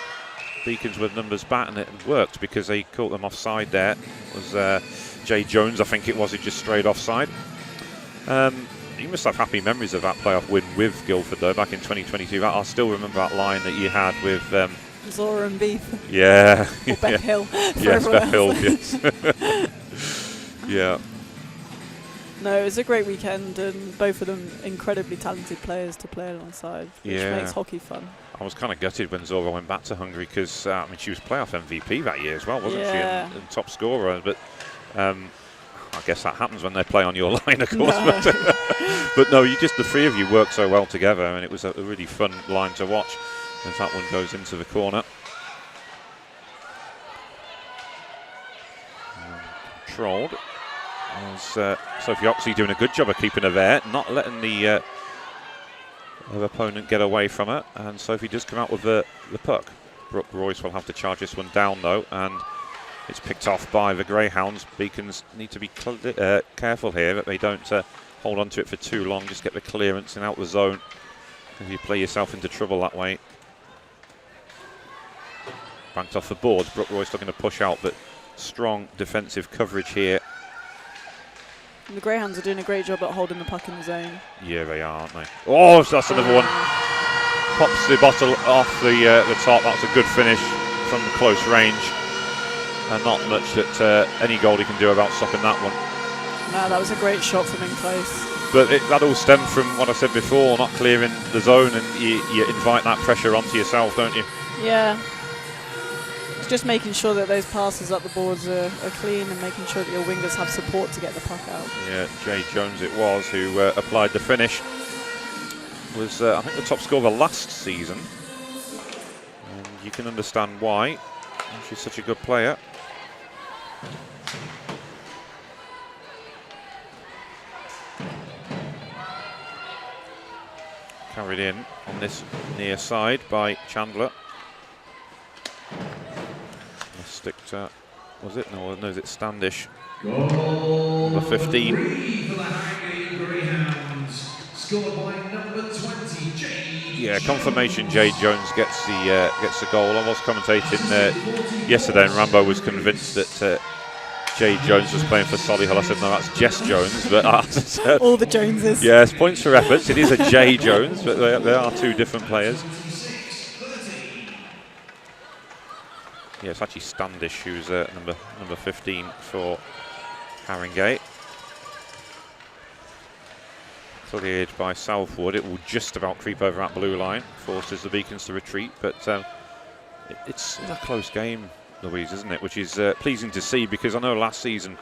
Beacons with numbers back, and it worked because they caught them offside there. It was Jay Jones, I think it was, who just strayed offside. You must have happy memories of that playoff win with Guildford, though, back in 2022. I still remember that line that you had with
Zora and Beef.
Yeah.
Or Beth Hill.
Yes, Beth Hill, yes. Yeah.
No, it was a great weekend, and both of them incredibly talented players to play alongside, which makes hockey fun.
I was kind of gutted when Zora went back to Hungary because, I mean, she was playoff MVP that year as well, wasn't she? And top scorer. But I guess that happens when they play on your line, of course.
No.
But no, the three of you worked so well together, and it was a really fun line to watch as that one goes into the corner. Controlled. As Sophie Oxley doing a good job of keeping her there, not letting the her opponent get away from her, and Sophie does come out with the puck. Brooke Royce will have to charge this one down though, and it's picked off by the Greyhounds. Beacons need to be careful here that they don't hold on to it for too long, just get the clearance and out the zone, if you play yourself into trouble that way. Banked off the boards, Brooke Royce looking to push out, but strong defensive coverage here.
The Greyhounds are doing a great job at holding the puck in the zone.
Yeah, they are, aren't they? Oh, that's another one. Pops the bottle off the top. That's a good finish from close range. And not much that any goalie can do about stopping that one.
No, that was a great shot from in close.
But that all stemmed from what I said before, not clearing the zone, and you invite that pressure onto yourself, don't you?
Yeah. It's just making sure that those passes up the boards are clean and making sure that your wingers have support to get the puck out.
Yeah, Jay Jones it was who applied the finish. Was, I think, the top scorer last season. And you can understand why. She's such a good player. Carried in on this near side by Chandler. Stick to, was it? No, is it Standish? Number 15.
For the Haringey Greyhounds, scored by number 20, Jay.
Yeah, confirmation. Jay Jones gets the goal. I was commentating yesterday, and Rambo was convinced that Jay Jones was playing for Solihull. I said, no, that's Jess Jones. But
all the Joneses.
Yes, points for efforts. It is a Jay Jones, but they are two different players. Yeah, it's actually Standish who's number 15 for Haringey. Cleared by Southwood. It will just about creep over that blue line, forces the Beacons to retreat, but it's a close game, Louise, isn't it? Which is pleasing to see, because I know last season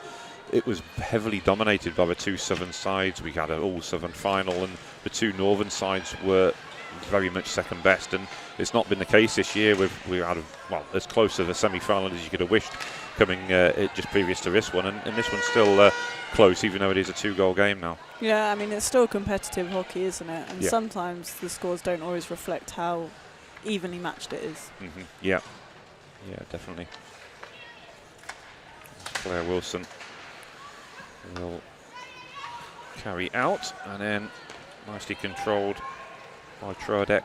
it was heavily dominated by the two southern sides. We had an all-southern final, and the two northern sides were very much second best, and it's not been the case this year. We're out of, well, as close to the semi-final as you could have wished, coming just previous to this one, and this one's still close, even though it is a 2-goal game now.
Yeah, I mean, it's still competitive hockey, isn't it? And
yeah.
Sometimes the scores don't always reflect how evenly matched it is.
Mm-hmm. Yeah, definitely. Claire Wilson will carry out, and then nicely controlled by Troadek.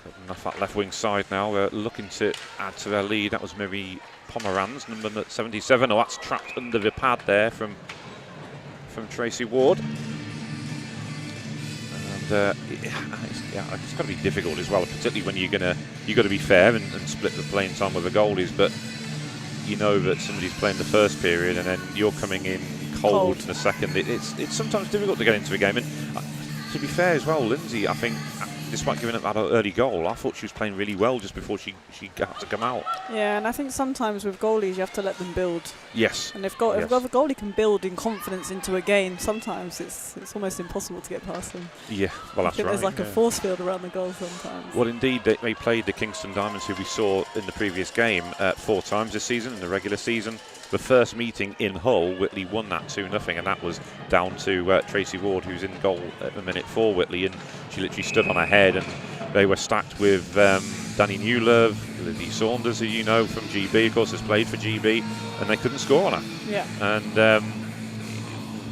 Got enough that left wing side now, looking to add to their lead. That was Mary Pomeranz, number 77. Oh, that's trapped under the pad there from Tracy Ward. And it's got to be difficult as well, particularly when you've got to be fair and split the playing time with the goalies. But you know that somebody's playing the first period, and then you're coming in cold in the second. It's sometimes difficult to get into a game. And to be fair as well, Lindsay, I think, despite giving up that early goal, I thought she was playing really well just before she had to come out. Yeah,
and I think sometimes with goalies you have to let them build.
Yes.
And if the goalie can build in confidence into a game, sometimes it's almost impossible to get past them.
Yeah, well, that's right.
There's like a force field around the goal sometimes.
Well, indeed, they played the Kingston Diamonds, who we saw in the previous game 4 times this season, in the regular season. The first meeting in Hull, Whitley won that 2-0, and that was down to Tracy Ward, who's in goal at the minute for Whitley, and she literally stood on her head, and they were stacked with Danny Newlove, Lizzie Saunders, who you know from GB, of course, has played for GB, and they couldn't score on her.
Yeah.
And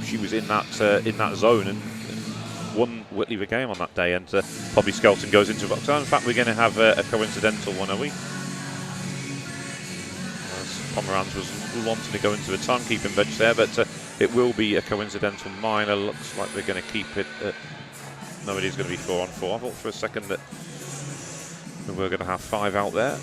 she was in that zone and won Whitley the game on that day, and Poppy Skelton goes into it. So in fact, we're going to have a coincidental one, are we? Pomeranz was wanting to go into the timekeeping bench there, but it will be a coincidental minor. Looks like they're going to keep it at, no, it is going to be 4-on-4. I thought for a second that we were going to have 5 out there.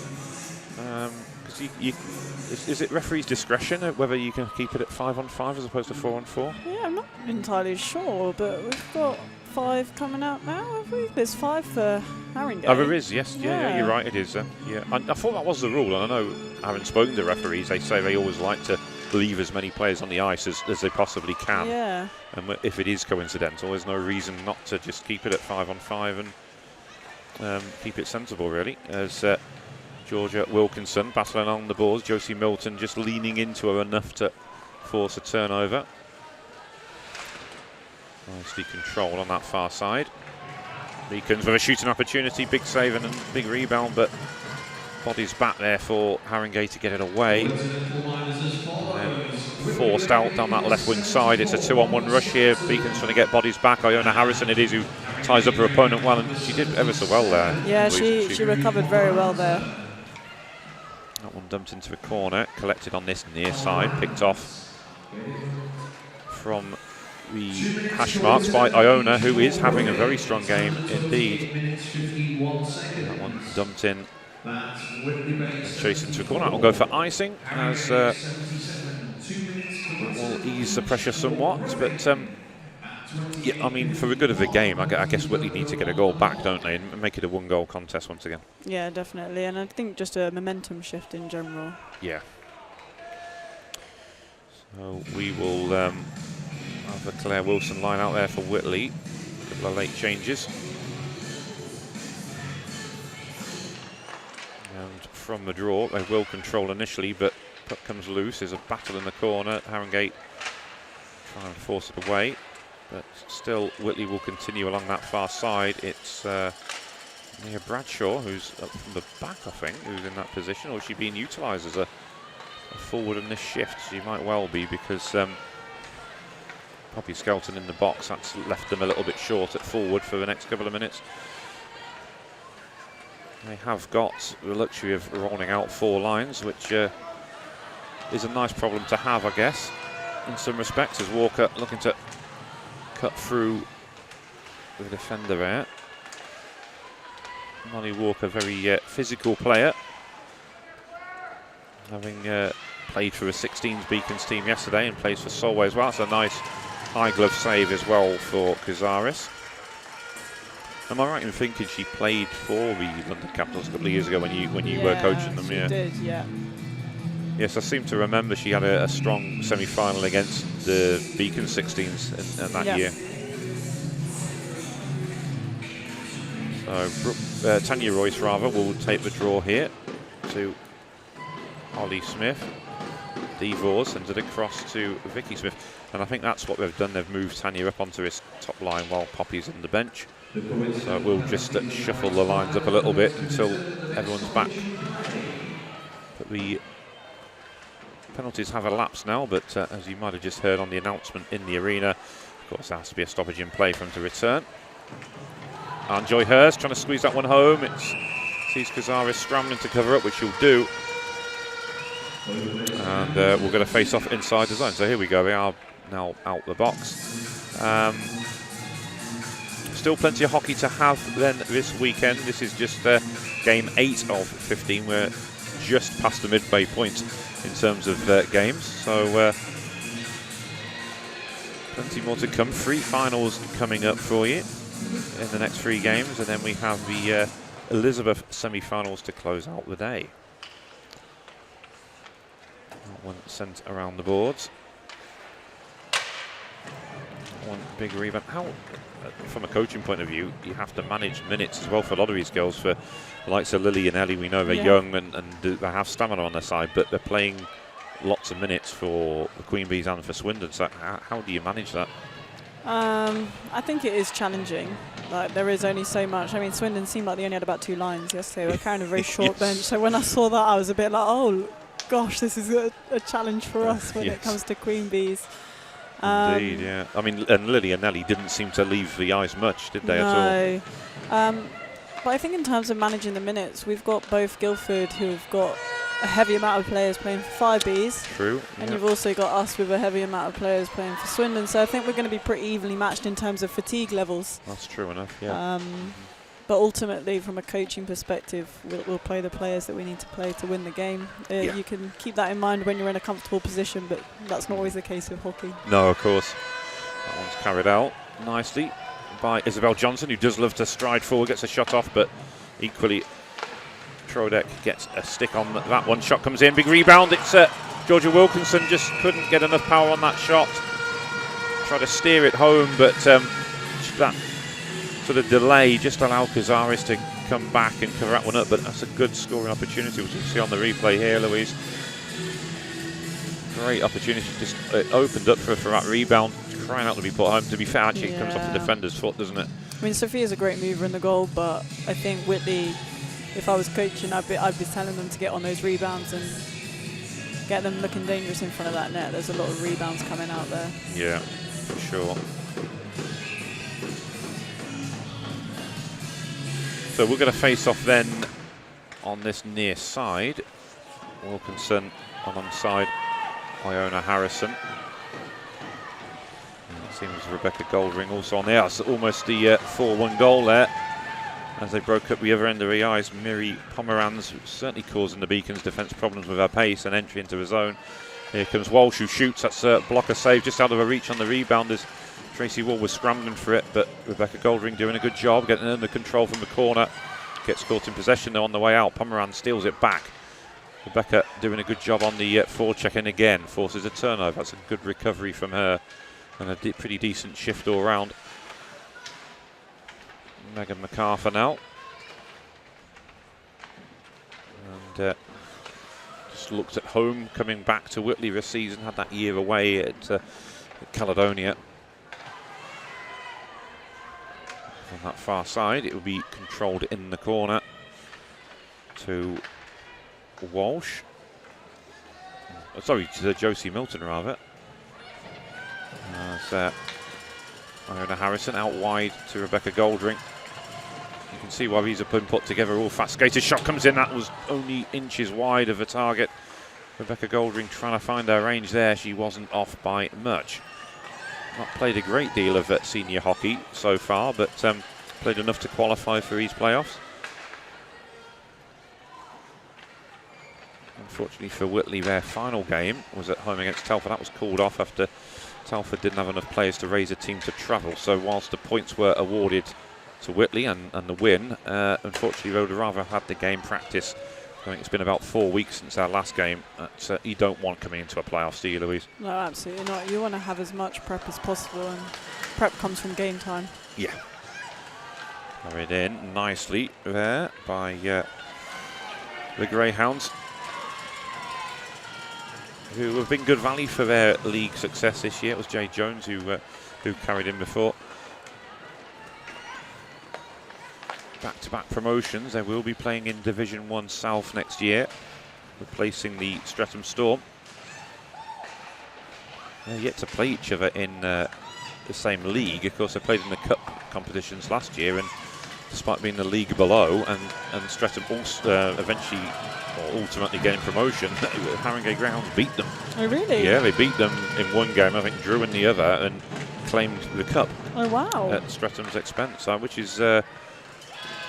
Is it referee's discretion whether you can keep it at 5-on-5 as opposed to 4-on-4? Yeah,
I'm not entirely sure, but we've got 5 coming out now, have we? There's 5 for Haringey.
Oh, there is, yes. Yeah, you're right, it is. Yeah, I thought that was the rule, and I know, having spoken to referees, they say they always like to leave as many players on the ice as they possibly can.
Yeah.
And if it is coincidental, there's no reason not to just keep it at 5-on-5 and keep it sensible, really. As Georgia Wilkinson battling on the boards, Josie Milton just leaning into her enough to force a turnover. Nicely controlled on that far side. Beacons with a shooting opportunity, big save and a big rebound, but bodies back there for Haringey to get it away. And forced out down that left wing side. It's a 2-on-1 rush here. Beacons trying to get bodies back. Iona Harrison it is who ties up her opponent well, and she did ever so well there.
Yeah, she recovered very well there.
That one dumped into the corner, collected on this near side, picked off from the hash marks by Iona, who is having a very strong game indeed. That one dumped in, chasing to a corner. I'll go for icing as that will ease the pressure somewhat. But yeah, I mean, for the good of the game, I guess Whitley need to get a goal back, don't they, and make it a one-goal contest once again.
Yeah, definitely, and I think just a momentum shift in general.
Yeah. So we will have a Claire Wilson line out there for Whitley. A couple of late changes. And from the draw, they will control initially, but puck comes loose. There's a battle in the corner. Haringey trying to force it away. But still, Whitley will continue along that far side. It's Nia Bradshaw, who's up from the back, I think, who's in that position. Or is she being utilised as a forward in this shift? She might well be, because Poppy Skelton in the box. That's left them a little bit short at forward for the next couple of minutes. They have got the luxury of rolling out 4 lines, which is a nice problem to have, I guess, in some respects, as Walker looking to cut through the defender there. Molly Walker, very physical player, having played for the 16s Beacons team yesterday and plays for Solway as well. It's a nice high glove save as well for Cazares. Am I right in thinking she played for the London Capitals a couple of years ago when you were coaching them?
Yeah, she did, yeah.
Yes, I seem to remember she had a strong semi-final against the Beacon 16s in that year. So Tanya Royce will take the draw here to Holly Smith. Devors sends it across to Vicky Smith, and I think that's what they've done. They've moved Tanya up onto his top line while Poppy's on the bench. So we'll just shuffle the lines up a little bit until everyone's back. But the penalties have elapsed now, but as you might have just heard on the announcement in the arena, of course there has to be a stoppage in play for him to return. And Joy Hurst trying to squeeze that one home. It sees Cazares scrambling to cover up, which she'll do. And we're going to face off inside the zone. So here we go, they are now out the box. Still plenty of hockey to have then this weekend. This is just game 8 of 15. We're just past the midway point in terms of games, so plenty more to come. 3 finals coming up for you in the next 3 games, and then we have the Elizabeth semi-finals to close out the day. That one sent around the boards. One big rebound. How, from a coaching point of view, you have to manage minutes as well for a lot of these girls. For the likes of Lily and Ellie, we know they're young and they have stamina on their side, but they're playing lots of minutes for the Queen Bees and for Swindon. So how do you manage that?
I think it is challenging. Like, there is only so much. I mean, Swindon seemed like they only had about 2 lines yesterday. They were carrying a very short bench. So when I saw that, I was a bit like, oh gosh, this is a challenge for us when it comes to Queen Bees.
Indeed, yeah. I mean, and Lily and Nelly didn't seem to leave the ice much, did they, at all?
But I think in terms of managing the minutes, we've got both Guildford, who have got a heavy amount of players playing for 5Bs. True. And you've also got us with a heavy amount of players playing for Swindon. So I think we're going to be pretty evenly matched in terms of fatigue levels.
That's true enough, yeah.
But ultimately, from a coaching perspective, we'll play the players that we need to play to win the game. You can keep that in mind when you're in a comfortable position, but that's not always the case with hockey.
No, of course. That one's carried out nicely by Isabel Johnson, who does love to stride forward, gets a shot off, but equally Trodek gets a stick on that one. Shot comes in, big rebound. It's Georgia Wilkinson just couldn't get enough power on that shot. Tried to steer it home, but that sort of delay just allowed Cazares to come back and cover that one up. But that's a good scoring opportunity, which you see on the replay here, Louise. Great opportunity, just opened up for that rebound, crying out to be put home. To be fair, actually, it comes off the defender's foot, doesn't it?
I mean, Sophia's a great mover in the goal, but I think Whitley, if I was coaching, I'd be telling them to get on those rebounds and get them looking dangerous in front of that net. There's a lot of rebounds coming out there. Yeah, for sure. So we're going to face off then on this near side. Wilkinson alongside Iona Harrison.
Seems Rebecca Goldring also on there. That's almost the 4-1 goal there. As they broke up the other end of the ice, Miri Pomeranz certainly causing the Beacons' defence problems with her pace and entry into the zone. Here comes Walsh, who shoots. That's a blocker save just out of her reach on the rebound as Tracy Wall was scrambling for it, but Rebecca Goldring doing a good job, getting it under control from the corner. Gets caught in possession though on the way out. Pomeranz steals it back. Rebecca doing a good job on the forecheck in again. Forces a turnover. That's a good recovery from her and a pretty decent shift all round. Megan MacArthur now. And just looked at home, coming back to Whitley this season. Had that year away at Caledonia. On that far side, it will be controlled in the corner to Walsh. Sorry, to Josie Milton rather. As Iona Harrison out wide to Rebecca Goldring. You can see why these have been put together, all fast skaters. Shot comes in, that was only inches wide of the target. Rebecca Goldring trying to find her range there. She wasn't off by much. Not played a great deal of senior hockey so far, but played enough to qualify for these playoffs. Unfortunately for Whitley, their final game was at home against Telford. That was called off after Telford didn't have enough players to raise a team to travel. So whilst the points were awarded to Whitley and the win, unfortunately they would rather have had the game practice. I think it's been about 4 weeks since our last game. That you don't want coming into a playoffs, do you, Louise?
No, absolutely not. You want to have as much prep as possible, and prep comes from game time.
Yeah. Carried in nicely there by the Greyhounds, who have been good value for their league success this year. It was Jay Jones who carried in before. Back-to-back promotions. They will be playing in Division 1 South next year, replacing the Streatham Storm. They're yet to play each other in the same league. Of course, they played in the cup competitions last year, and despite being the league below, and Streatham also, eventually or ultimately getting promotion, Haringey Greyhounds beat them.
Oh, really?
Yeah, they beat them in one game, I think drew in the other, and claimed the cup.
Oh, wow.
At Streatham's expense, which is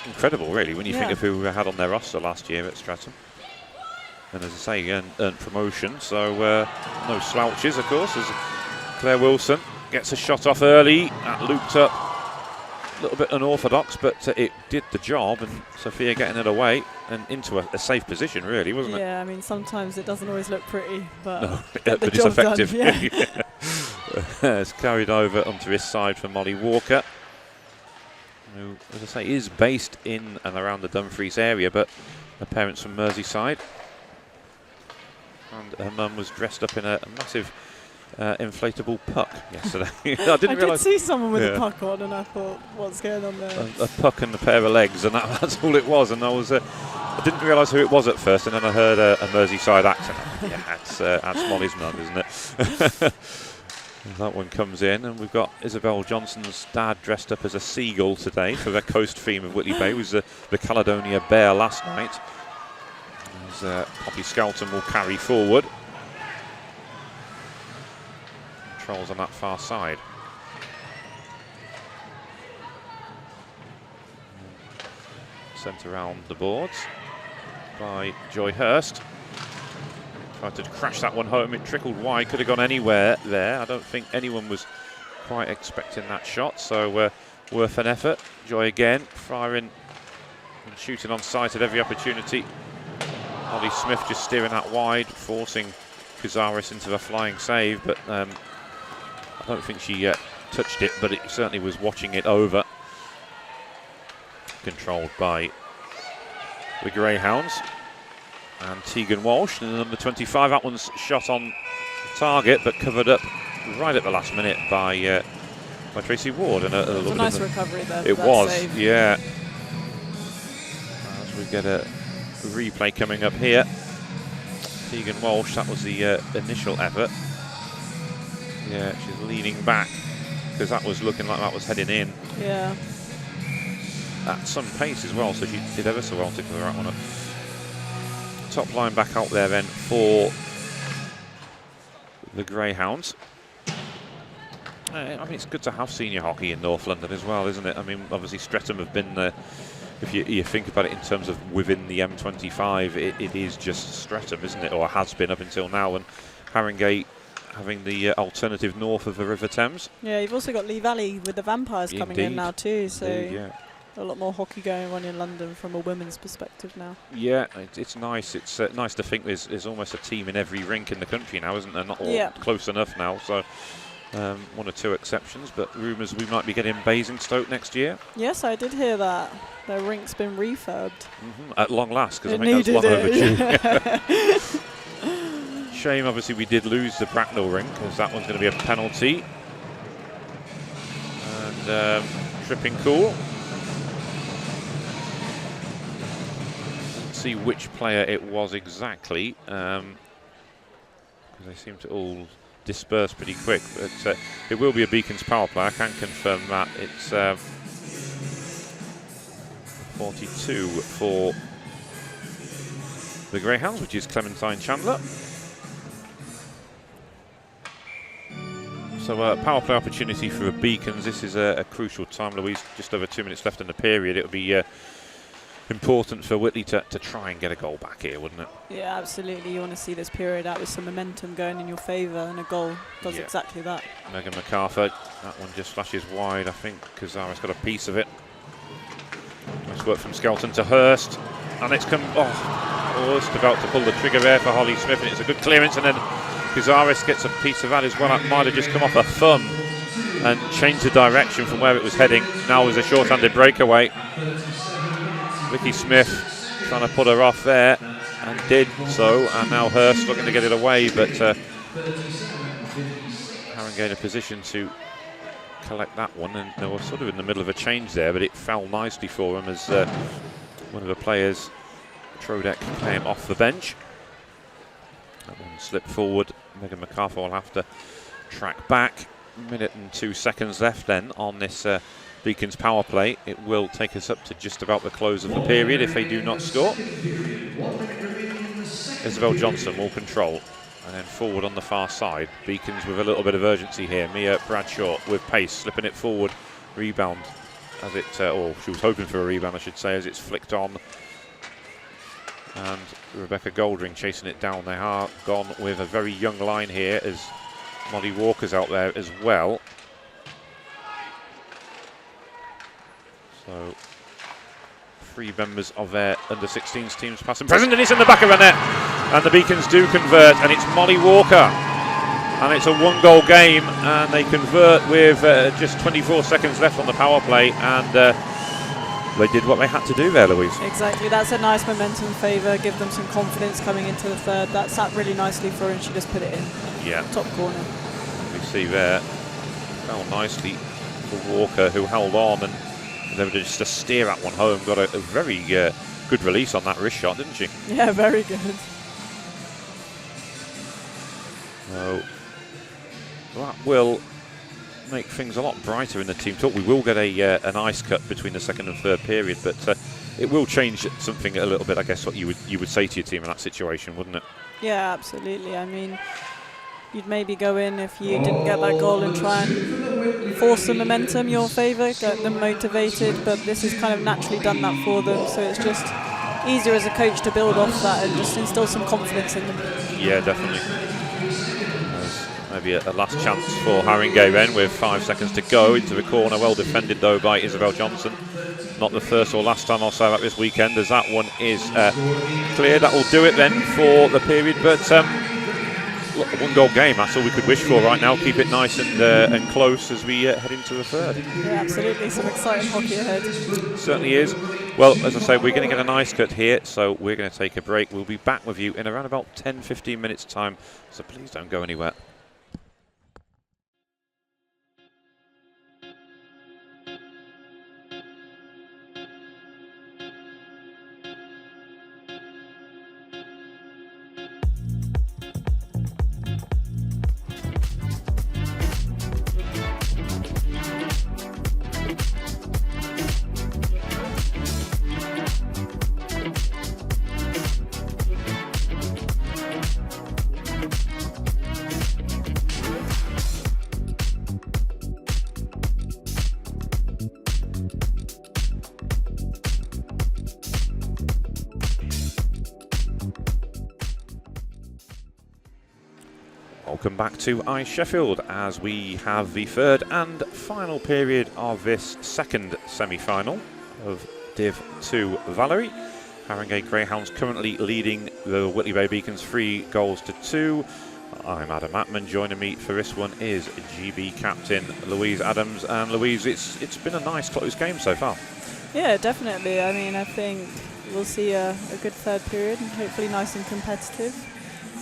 incredible, really, when you think of who had on their roster last year at Streatham. And as I say, earned promotion, so no slouches, of course, as Claire Wilson gets a shot off early. That looped up. A little bit unorthodox, but it did the job, and Sophia getting it away and into a safe position, really, wasn't it?
Yeah, I mean, sometimes it doesn't always look pretty, but,
no,
but
it's effective.
Done, yeah.
It's carried over onto this side for Molly Walker, who, as I say, is based in and around the Dumfries area, but her parents from Merseyside. And her mum was dressed up in a massive inflatable puck yesterday. I
did see someone with a puck on, and I thought, what's going on there?
A puck and a pair of legs, and that's all it was. And I didn't realise who it was at first, and then I heard a Merseyside accent. Yeah, that's Molly's mum, isn't it? That one comes in, and we've got Isabel Johnson's dad dressed up as a seagull today for their coast theme of Whitley Bay. It was the Caledonia Bear last night. As Poppy Skelton will carry forward. Controls on that far side. Sent around the boards by Joy Hurst. Tried to crash that one home. It trickled wide. Could have gone anywhere there. I don't think anyone was quite expecting that shot. So worth an effort. Joy again firing and shooting on sight at every opportunity. Holly Smith just steering that wide, forcing Kuzaris into a flying save, but I don't think she touched it, but it certainly was watching it over. Controlled by the Greyhounds. And Tegan Walsh, the number 25. That one's shot on target, but covered up right at the last minute by Tracy Ward. And
it was a nice recovery there.
It was,
save.
Yeah. As we get a replay coming up here. Tegan Walsh, that was the initial effort. Yeah, she's leaning back because that was looking like that was heading in.
Yeah.
At some pace as well, so she did ever so well to cover that one up. Top line back out there then for the Greyhounds. I mean, it's good to have senior hockey in North London as well, isn't it? I mean, obviously Streatham have been, if you think about it in terms of within the M25, it is just Streatham, isn't it? Or has been up until now. And Haringey having the alternative north of the River Thames.
Yeah, you've also got Lee Valley with the Vampires coming in now too, so
Indeed,
a lot more hockey going on in London from a women's perspective now.
Yeah, it's nice. It's nice to think there's almost a team in every rink in the country now, isn't there? Not all close enough now, so one or two exceptions, but rumours we might be getting Basingstoke next year. Yes,
I did hear that. Their rink's been refurbed.
At long last, because I think that's long overdue. Shame, obviously, we did lose the Bracknell rink, because that one's going to be a penalty. And tripping call. See which player it was exactly, because they seem to all disperse pretty quick, but it will be a Beacons power play. I can confirm that. It's 42 for the Greyhounds, which is Clementine Chandler. So power play opportunity for the Beacons. This is a crucial time, Louise. Just over 2 minutes left in the period. It would be important for Whitley to try and get a goal back here, wouldn't it? Yeah,
absolutely. You want to see this period out with some momentum going in your favour, and a goal does exactly that.
Megan MacArthur, that one just flashes wide. I think Kazaris got a piece of it. Nice work from Skelton to Hurst, and it's come. Hurst about to pull the trigger there for Holly Smith, and it's a good clearance, and then Kazaris gets a piece of that as well. That might have just come off her thumb and changed the direction from where it was heading. Now there's a short-handed breakaway. Vicky Smith trying to put her off there, and did so, and now Hurst looking to get it away, but Haringey in a position to collect that one, and they were sort of in the middle of a change there, but it fell nicely for them as one of the players, Trodek, came off the bench. That one slipped forward. Megan MacArthur will have to track back. Minute and 2 seconds left then on this Beacons power play. It will take us up to just about the close of the period if they do not score. Isabel Johnson will control, and then forward on the far side. Beacons with a little bit of urgency here. Mia Bradshaw with pace, slipping it forward. Rebound as it, or she was hoping for a rebound, I should say, as it's flicked on. And Rebecca Goldring chasing it down. They are gone with a very young line here, as Molly Walker's out there as well. So 3 members of their under-16s teams past and present, and it's in the back of the net, and the Beacons do convert, and it's Molly Walker, and it's a 1-goal game, and they convert with just 24 seconds left on the power play, and they did what they had to do there, Louise.
Exactly, that's a nice momentum favour, give them some confidence coming into the third. That sat really nicely for her, and she just put it in.
Yeah.
Top corner.
We see there, fell nicely for Walker, who held on and was able to just steer that one home. Got a very good release on that wrist shot, didn't she?
Yeah, very good.
So that will make things a lot brighter in the team talk. We will get an ice cut between the second and third period, but it will change something a little bit, I guess, what you would say to your team in that situation, wouldn't it?
Yeah, absolutely. I mean, you'd maybe go in if you didn't get that goal and try and force some momentum your favour, get them motivated, but this has kind of naturally done that for them, so it's just easier as a coach to build off that and just instill some confidence in them.
Yeah, definitely. Maybe a last chance for Haringey then, with 5 seconds to go into the corner. Well defended though by Isabel Johnson. Not the first or last time I'll say that this weekend, as that one is cleared. That will do it then for the period, but look, a 1-goal game, that's all we could wish for right now. Keep it nice and close as we head into the third.
Yeah, absolutely, some exciting hockey ahead.
Certainly is. Well, as I say, we're going to get a nice cut here, so we're going to take a break. We'll be back with you in around about 10-15 minutes time, so please don't go anywhere. Welcome back to Sheffield as we have the third and final period of this second semi-final of Div 2 Valerie. Haringey Greyhounds currently leading the Whitley Bay Beacons 3-2. I'm Adam Atman. Joining me for this one is GB captain Louise Adams. And Louise, it's been a nice close game so far. Yeah,
definitely. I mean, I think we'll see a good third period, and hopefully nice and competitive.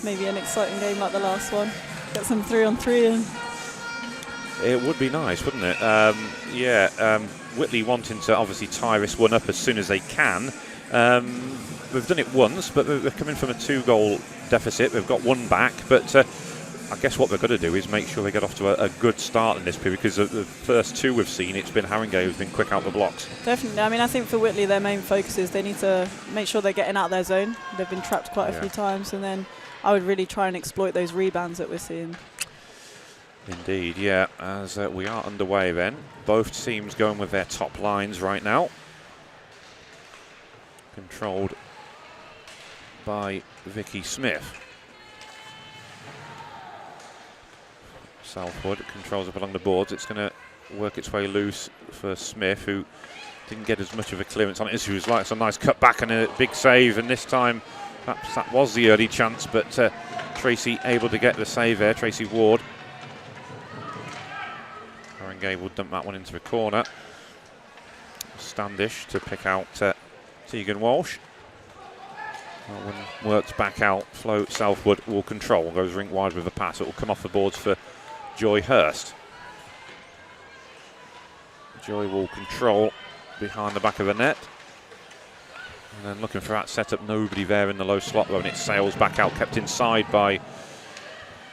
Maybe an exciting game like the last one. Get some 3-on-3 in.
It would be nice, wouldn't it? Whitley wanting to obviously tie this one up as soon as they can. We've done it once, but we're coming from a 2-goal deficit. We've got one back, but I guess what we've got to do is make sure they get off to a good start in this period, because the first two we've seen, it's been Haringey who's been quick out the blocks.
Definitely. I mean, I think for Whitley, their main focus is they need to make sure they're getting out of their zone. They've been trapped quite a few times, and then I would really try and exploit those rebounds that we're seeing.
Indeed, yeah, as we are underway then. Both teams going with their top lines right now. Controlled by Vicky Smith. Southwood controls up along the boards. It's going to work its way loose for Smith, who didn't get as much of a clearance on it as she was like. It's a nice cut back and a big save, and this time perhaps that was the early chance, but Tracy able to get the save there, Tracy Ward. Haringey will dump that one into the corner. Standish to pick out Tegan Walsh. That one works back out. Flo Southwood will control, goes rink wide with the pass. It will come off the boards for Joy Hurst. Joy will control behind the back of the net. And then looking for that setup, nobody there in the low slot though, and it sails back out, kept inside by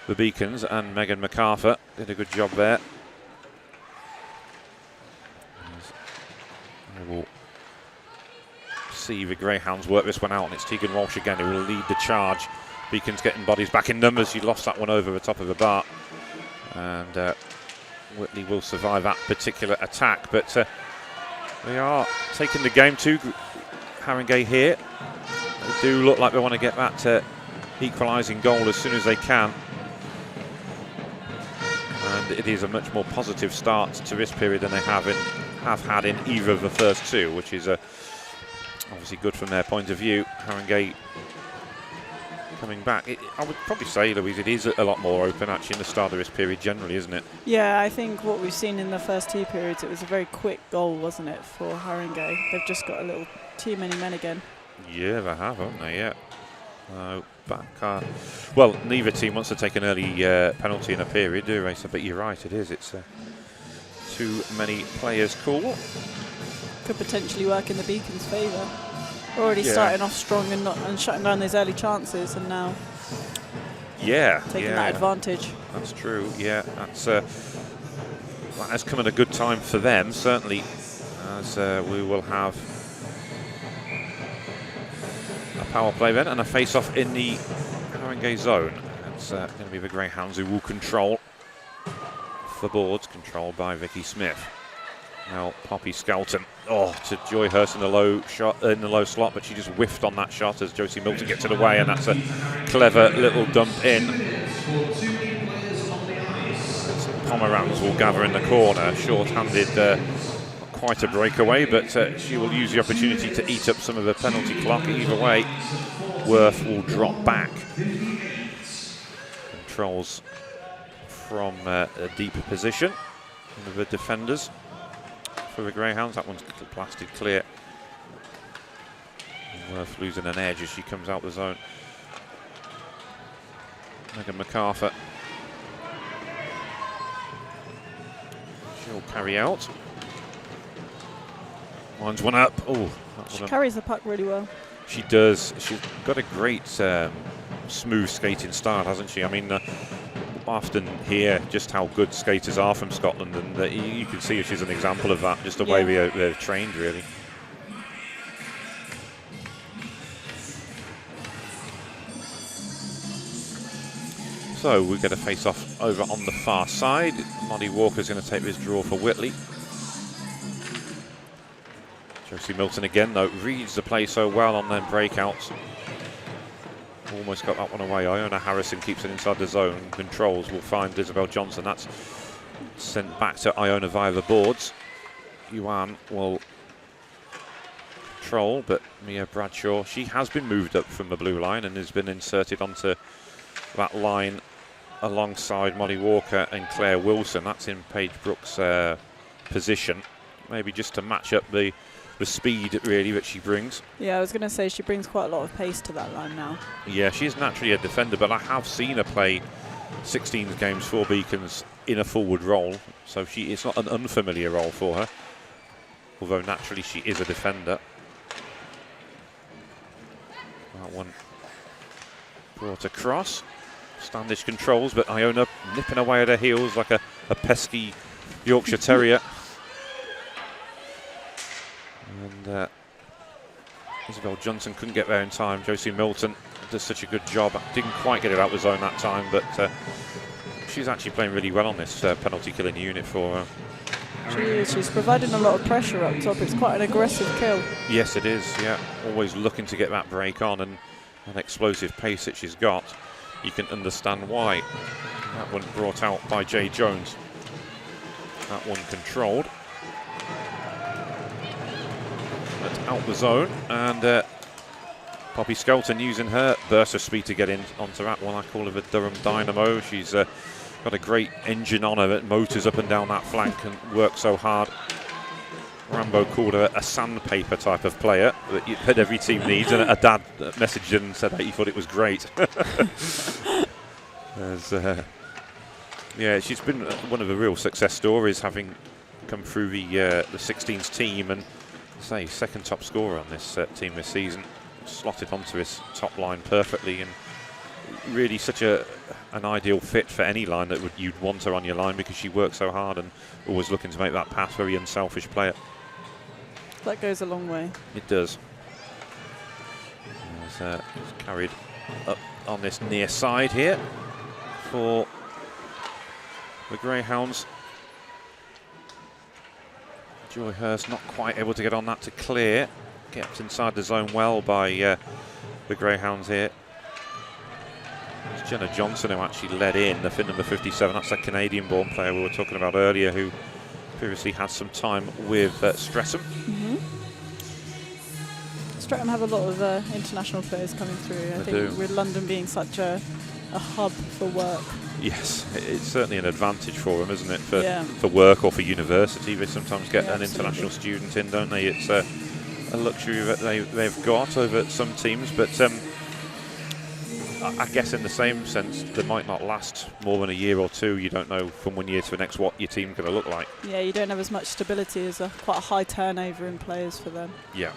the Beacons, and Megan MacArthur did a good job there. We will see the Greyhounds work this one out, and it's Tegan Walsh again who will lead the charge. Beacons getting bodies back in numbers. She lost that one over the top of the bar, and Whitley will survive that particular attack, but they are taking the game to Haringey here. They do look like they want to get that equalising goal as soon as they can, and it is a much more positive start to this period than they have had in either of the first two, which is obviously good from their point of view. Haringey coming back. I would probably say, Louise, it is a lot more open actually in the start of this period generally, isn't it?
Yeah, I think what we've seen in the first two periods, it was a very quick goal, wasn't it, for Haringey? They've just got a little too many men again.
Yeah, they have, haven't they? Yeah. Back. Well, neither team wants to take an early penalty in a period, do they? So, but you're right, it is. It's too many players cool.
Could potentially work in the Beacons' favour. Already starting off strong and shutting down those early chances, and now taking that advantage. That's
true. Yeah, that has come at a good time for them, certainly, as we will have a power play then and a face-off in the Haringey zone. It's going to be the Greyhounds who will control the boards, controlled by Vicky Smith. Now Poppy Skelton, to Joy Hurst in the low slot, but she just whiffed on that shot as Josie Milton gets it away, and that's a clever little dump in. Pomeranz will gather in the corner, short-handed, quite a breakaway, but she will use the opportunity to eat up some of the penalty clock. Either way, Worth will drop back. Controls from a deeper position with the defenders for the Greyhounds. That one's blasted clear. Worth losing an edge as she comes out the zone. Megan MacArthur. She'll carry out. Winds one up.
She carries the puck really well.
She does. She's got a great smooth skating style, hasn't she? I mean, often hear just how good skaters are from Scotland, and you can see if she's an example of that, just the way they're trained, really. So we get a face-off over on the far side. Molly Walker's going to take this draw for Whitley. Josie Milton again, though, reads the play so well on them breakouts. Almost got that one away. Iona Harrison keeps it inside the zone. Controls will find Isabel Johnson. That's sent back to Iona via the boards. Yuan will control, but Mia Bradshaw, she has been moved up from the blue line and has been inserted onto that line alongside Molly Walker and Claire Wilson. That's in Paige Brooks' position. Maybe just to match up the speed, really, that she brings.
Yeah, I was going to say she brings quite a lot of pace to that line now.
Yeah, she's naturally a defender, but I have seen her play 16 games for Beacons in a forward role, so it's not an unfamiliar role for her, although naturally she is a defender. That one brought across. Standish controls, but Iona nipping away at her heels like a pesky Yorkshire Terrier. And Isabel Johnson couldn't get there in time. Josie Milton does such a good job. Didn't quite get it out the zone that time, but she's actually playing really well on this penalty killing unit for her.
She's providing a lot of pressure up top. It's quite an aggressive kill.
Yes, it is, yeah. Always looking to get that break on, and an explosive pace that she's got. You can understand why. That one brought out by Jay Jones. That one controlled. But out the zone, and Poppy Skelton using her burst of speed to get in onto that one. I call her the Durham Dynamo. She's got a great engine on her that motors up and down that flank and works so hard. Rambo called her a sandpaper type of player that every team needs, and a dad messaged in and said that he thought it was great. Yeah, she's been one of the real success stories, having come through the 16s team, and say second top scorer on this team this season. Slotted onto his top line perfectly, and really such an ideal fit for any line that you'd want her on your line, because she works so hard and always looking to make that pass. Very unselfish player.
That goes a long way.
It does. It's carried up on this near side here for the Greyhounds. Joy Hurst not quite able to get on that to clear. Kept inside the zone well by the Greyhounds here. It's Jenna Johnson who actually led in, the Fin number 57. That's a Canadian-born player we were talking about earlier, who previously had some time with Streatham.
Streatham have a lot of international players coming through. I think with London being such a hub for work.
Yes, it's certainly an advantage for them, isn't it? For work or for university, they sometimes get an international student in, don't they? It's a luxury that they've got over some teams, but I guess in the same sense, they might not last more than a year or two. You don't know from one year to the next what your team's going to look like. Yeah,
you don't have as much stability. As quite a high turnover in players for them.
Yeah.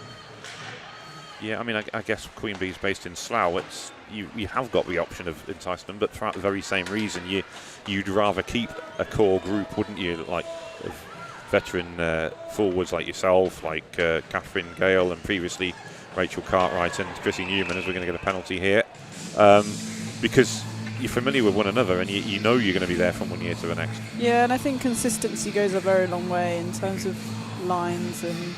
Yeah, I mean, I guess Queen Bee's based in Slough. You have got the option of enticing them, but for the very same reason, you'd rather keep a core group, wouldn't you? Like veteran forwards like yourself, like Catherine Gale, and previously Rachel Cartwright and Chrissy Newman, as we're going to get a penalty here, because you're familiar with one another and you know you're going to be there from one year to the next. Yeah,
and I think consistency goes a very long way in terms of lines and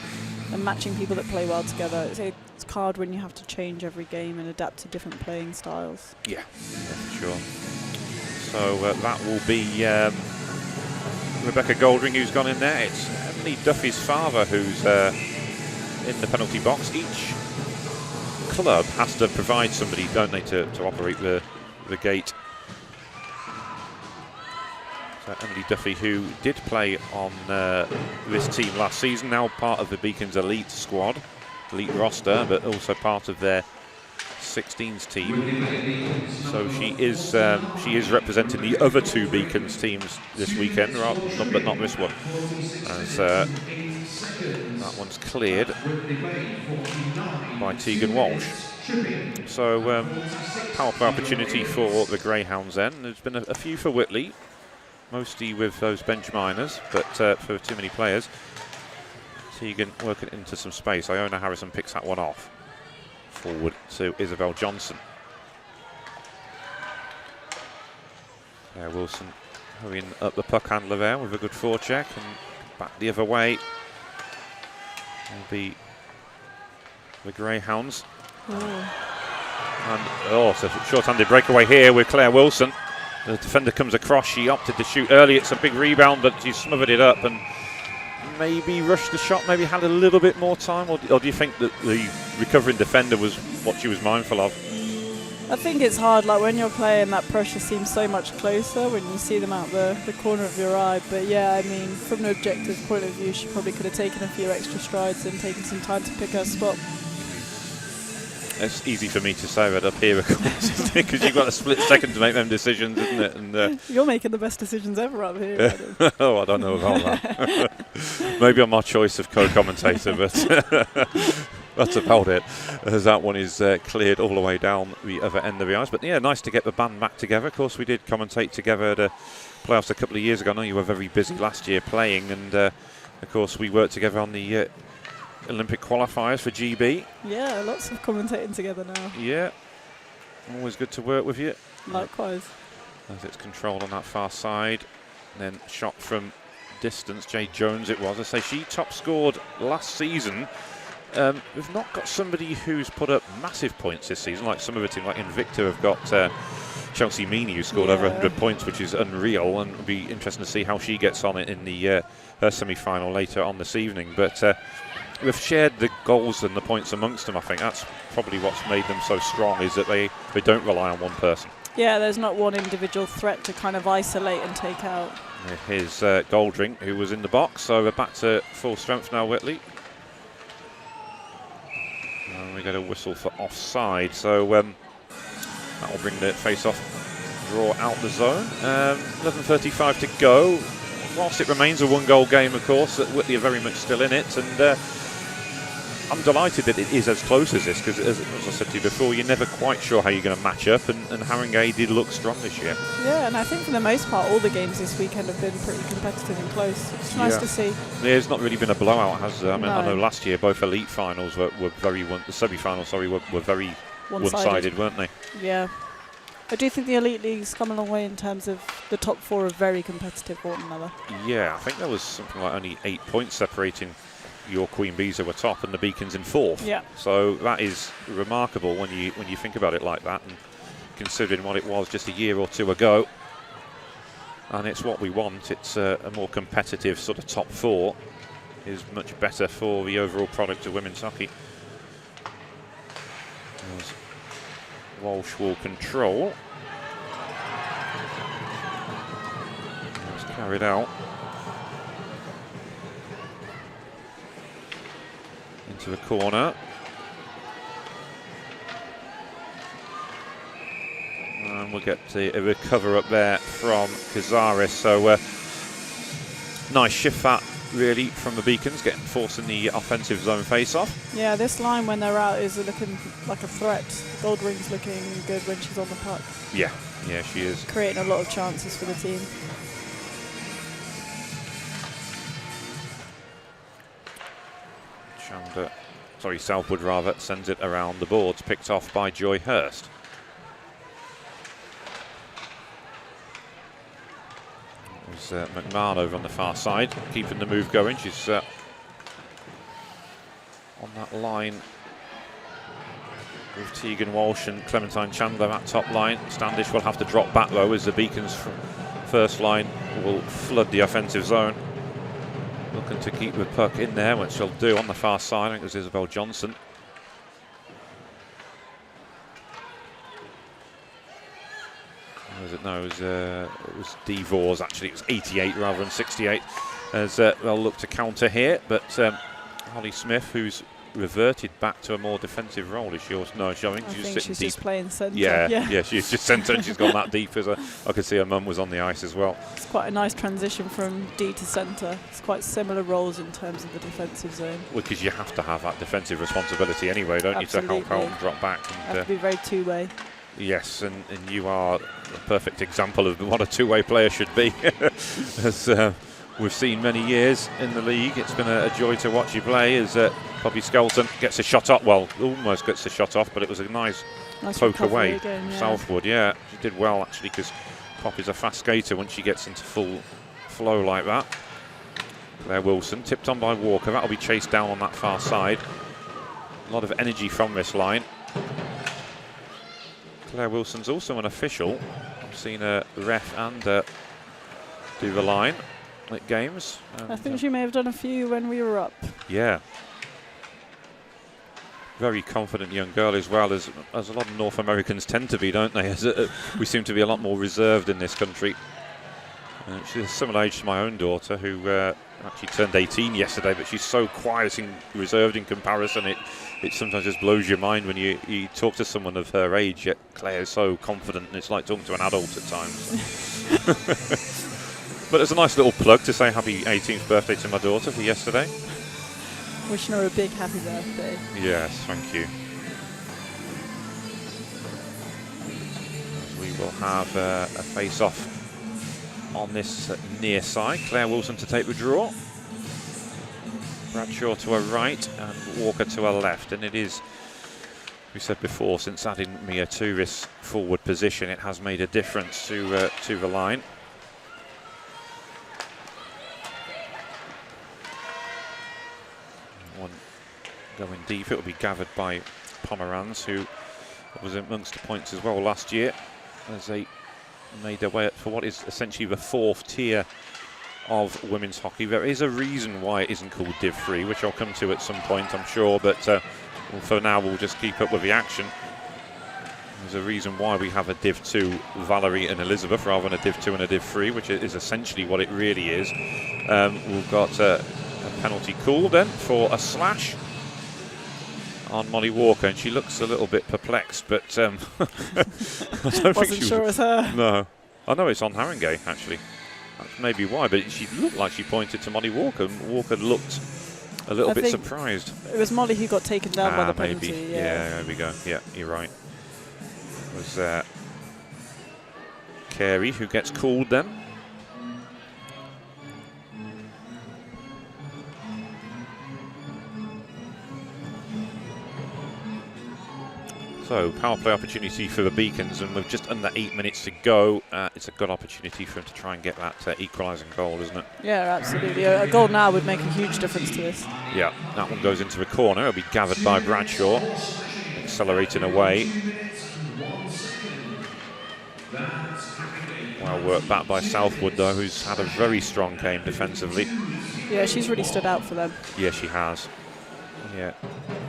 matching people that play well together. It's hard when you have to change every game and adapt to different playing styles.
Yeah, for sure. So that will be Rebecca Goldring who's gone in there. It's Emily Duffy's father who's in the penalty box. Each club has to provide somebody, don't they, to operate the gate. So Emily Duffy, who did play on this team last season, now part of the Beacons elite squad, elite roster, but also part of their 16s team. So she is representing the other two Beacons teams this weekend, but not this one. As that one's cleared by Tegan Walsh. So power play opportunity for the Greyhounds then. There's been a few for Whitley, mostly with those bench minors, but for too many players. Tegan working into some space. Iona Harrison picks that one off. Forward to Isabel Johnson. Wilson hurrying up the puck handler there with a good forecheck, and back the other way will be the Greyhounds. And it's a short-handed breakaway here with Claire Wilson. The defender comes across. She opted to shoot early. It's a big rebound, but she smothered it up and maybe rushed the shot, maybe had a little bit more time, or do you think that the recovering defender was what she was mindful of?
I think it's hard, like when you're playing, that pressure seems so much closer when you see them out the corner of your eye. But yeah, I mean, from an objective point of view, she probably could have taken a few extra strides and taken some time to pick her spot.
It's easy for me to say that up here, of course, because you've got a split second to make them decisions, isn't it? And
you're making the best decisions ever up here.
Oh, I don't know about that. Maybe I'm my choice of co-commentator, but that's about it, as that one is cleared all the way down the other end of the ice. But yeah, nice to get the band back together. Of course, we did commentate together at the playoffs a couple of years ago. I know you were very busy last year playing, and of course we worked together on the Olympic qualifiers for GB.
Yeah, lots of commentating together now.
Yeah, always good to work with you.
Likewise.
As it's controlled on that far side, and then shot from distance. Jay Jones it was. I say she top scored last season. We've not got somebody who's put up massive points this season, like some of the teams like Invicta have got Chelsea Meany, who scored over 100 points, which is unreal, and it'll be interesting to see how she gets on it in the her semi-final later on this evening. But we've shared the goals and the points amongst them. I think that's probably what's made them so strong, is that they don't rely on one person.
Yeah, there's not one individual threat to kind of isolate and take out.
Here's Goldring, who was in the box, so we're back to full strength now, Whitley. And we get a whistle for offside, so that will bring the face-off draw out the zone. 11:35 to go. Whilst it remains a one-goal game, of course, Whitley are very much still in it, and I'm delighted that it is as close as this, because as I said to you before, you're never quite sure how you're going to match up, and Haringey did look strong this year. Yeah,
and I think for the most part all the games this weekend have been pretty competitive and close. It's nice to see.
There's not really been a blowout, has there? I mean, I know last year both elite finals were very the semi-finals, were very one-sided, weren't they?
Yeah. I do think the Elite League's come a long way in terms of the top four are very competitive for one another. Yeah,
I think there was something like only 8 points separating your Queen Bees, who were top, and the Beacons in fourth.
Yeah.
So that is remarkable when you think about it like that, and considering what it was just a year or two ago. And it's what we want. It's a more competitive sort of top four is much better for the overall product of women's hockey. As Walsh will control. It's carried out into the corner. And we'll get a recover up there from Cazares. So nice shift that really from the Beacons, forcing the offensive zone face-off.
Yeah, this line when they're out is looking like a threat. Goldring's looking good when she's on the puck.
Yeah, she is.
Creating a lot of chances for the team.
Southwood rather, sends it around the boards, picked off by Joy Hurst. There's McMahon over on the far side, keeping the move going. She's on that line with Tegan Walsh and Clementine Chandler, that top line. Standish will have to drop back though, as the Beacons from first line will flood the offensive zone. Looking to keep the puck in there, which she'll do on the far side. I think it was Isabel Johnson. It was Devors actually. It was 88 rather than 68. As they'll look to counter here, but Holly Smith, who's reverted back to a more defensive role, is yours. No, I think she's sitting deep.
Just playing centre.
Yeah, she's just centre, and she's gone that deep. As I could see her mum was on the ice as well.
It's quite a nice transition from D to centre. It's quite similar roles in terms of the defensive zone.
Well, because you have to have that defensive responsibility anyway, don't
Absolutely.
you, to help out and drop back. And,
have to be very two-way.
Yes, and you are a perfect example of what a two-way player should be. As we've seen many years in the league, it's been a joy to watch you play. As Poppy Skelton gets a shot off, almost gets a shot off, but it was a nice poke away.
Again, yeah.
Southwood, yeah, she did well actually, because Poppy's a fast skater when she gets into full flow like that. Claire Wilson, tipped on by Walker, that'll be chased down on that far side. A lot of energy from this line. Claire Wilson's also an official. I've seen a ref and do the line at games.
I think she may have done a few when we were up.
Yeah. Very confident young girl as well, as a lot of North Americans tend to be, don't they? We seem to be a lot more reserved in this country. She's a similar age to my own daughter, who actually turned 18 yesterday, but she's so quiet and reserved in comparison. It sometimes just blows your mind when you talk to someone of her age, yet Claire is so confident, and it's like talking to an adult at times. But there's a nice little plug to say happy 18th birthday to my daughter for yesterday.
Wishing her a big happy birthday.
Yes, thank you. We will have a face-off on this near side. Claire Wilson to take the draw. Bradshaw to her right and Walker to her left. And it is, we said before, since adding Mia to this forward position, it has made a difference to the line. One going deep, it will be gathered by Pomeranz, who was amongst the points as well last year, as they made their way up for what is essentially the 4th tier of women's hockey. There is a reason why it isn't called Div 3, which I'll come to at some point, I'm sure, but for now we'll just keep up with the action. There's a reason why we have a Div 2 Valerie and Elizabeth rather than a Div 2 and a Div 3, which is essentially what it really is. We've got a penalty call then for a slash on Molly Walker, and she looks a little bit perplexed, but I don't
Wasn't sure it was her.
No, I know it's on Haringey actually. That's maybe why, but she looked like she pointed to Molly Walker, and Walker looked a little bit surprised.
It was Molly who got taken down by the penalty.
Maybe. Yeah, there we go. Yeah, you're right. It was Carey who gets called then. So, power play opportunity for the Beacons, and with just under 8 minutes to go, it's a good opportunity for them to try and get that equalising goal, isn't it?
Yeah, absolutely. A goal now would make a huge difference to this.
Yeah, that one goes into the corner. It'll be gathered by Bradshaw, accelerating away. Well worked back by Southwood, though, who's had a very strong game defensively.
Yeah, she's really stood out for them.
Yeah, she has. Yeah.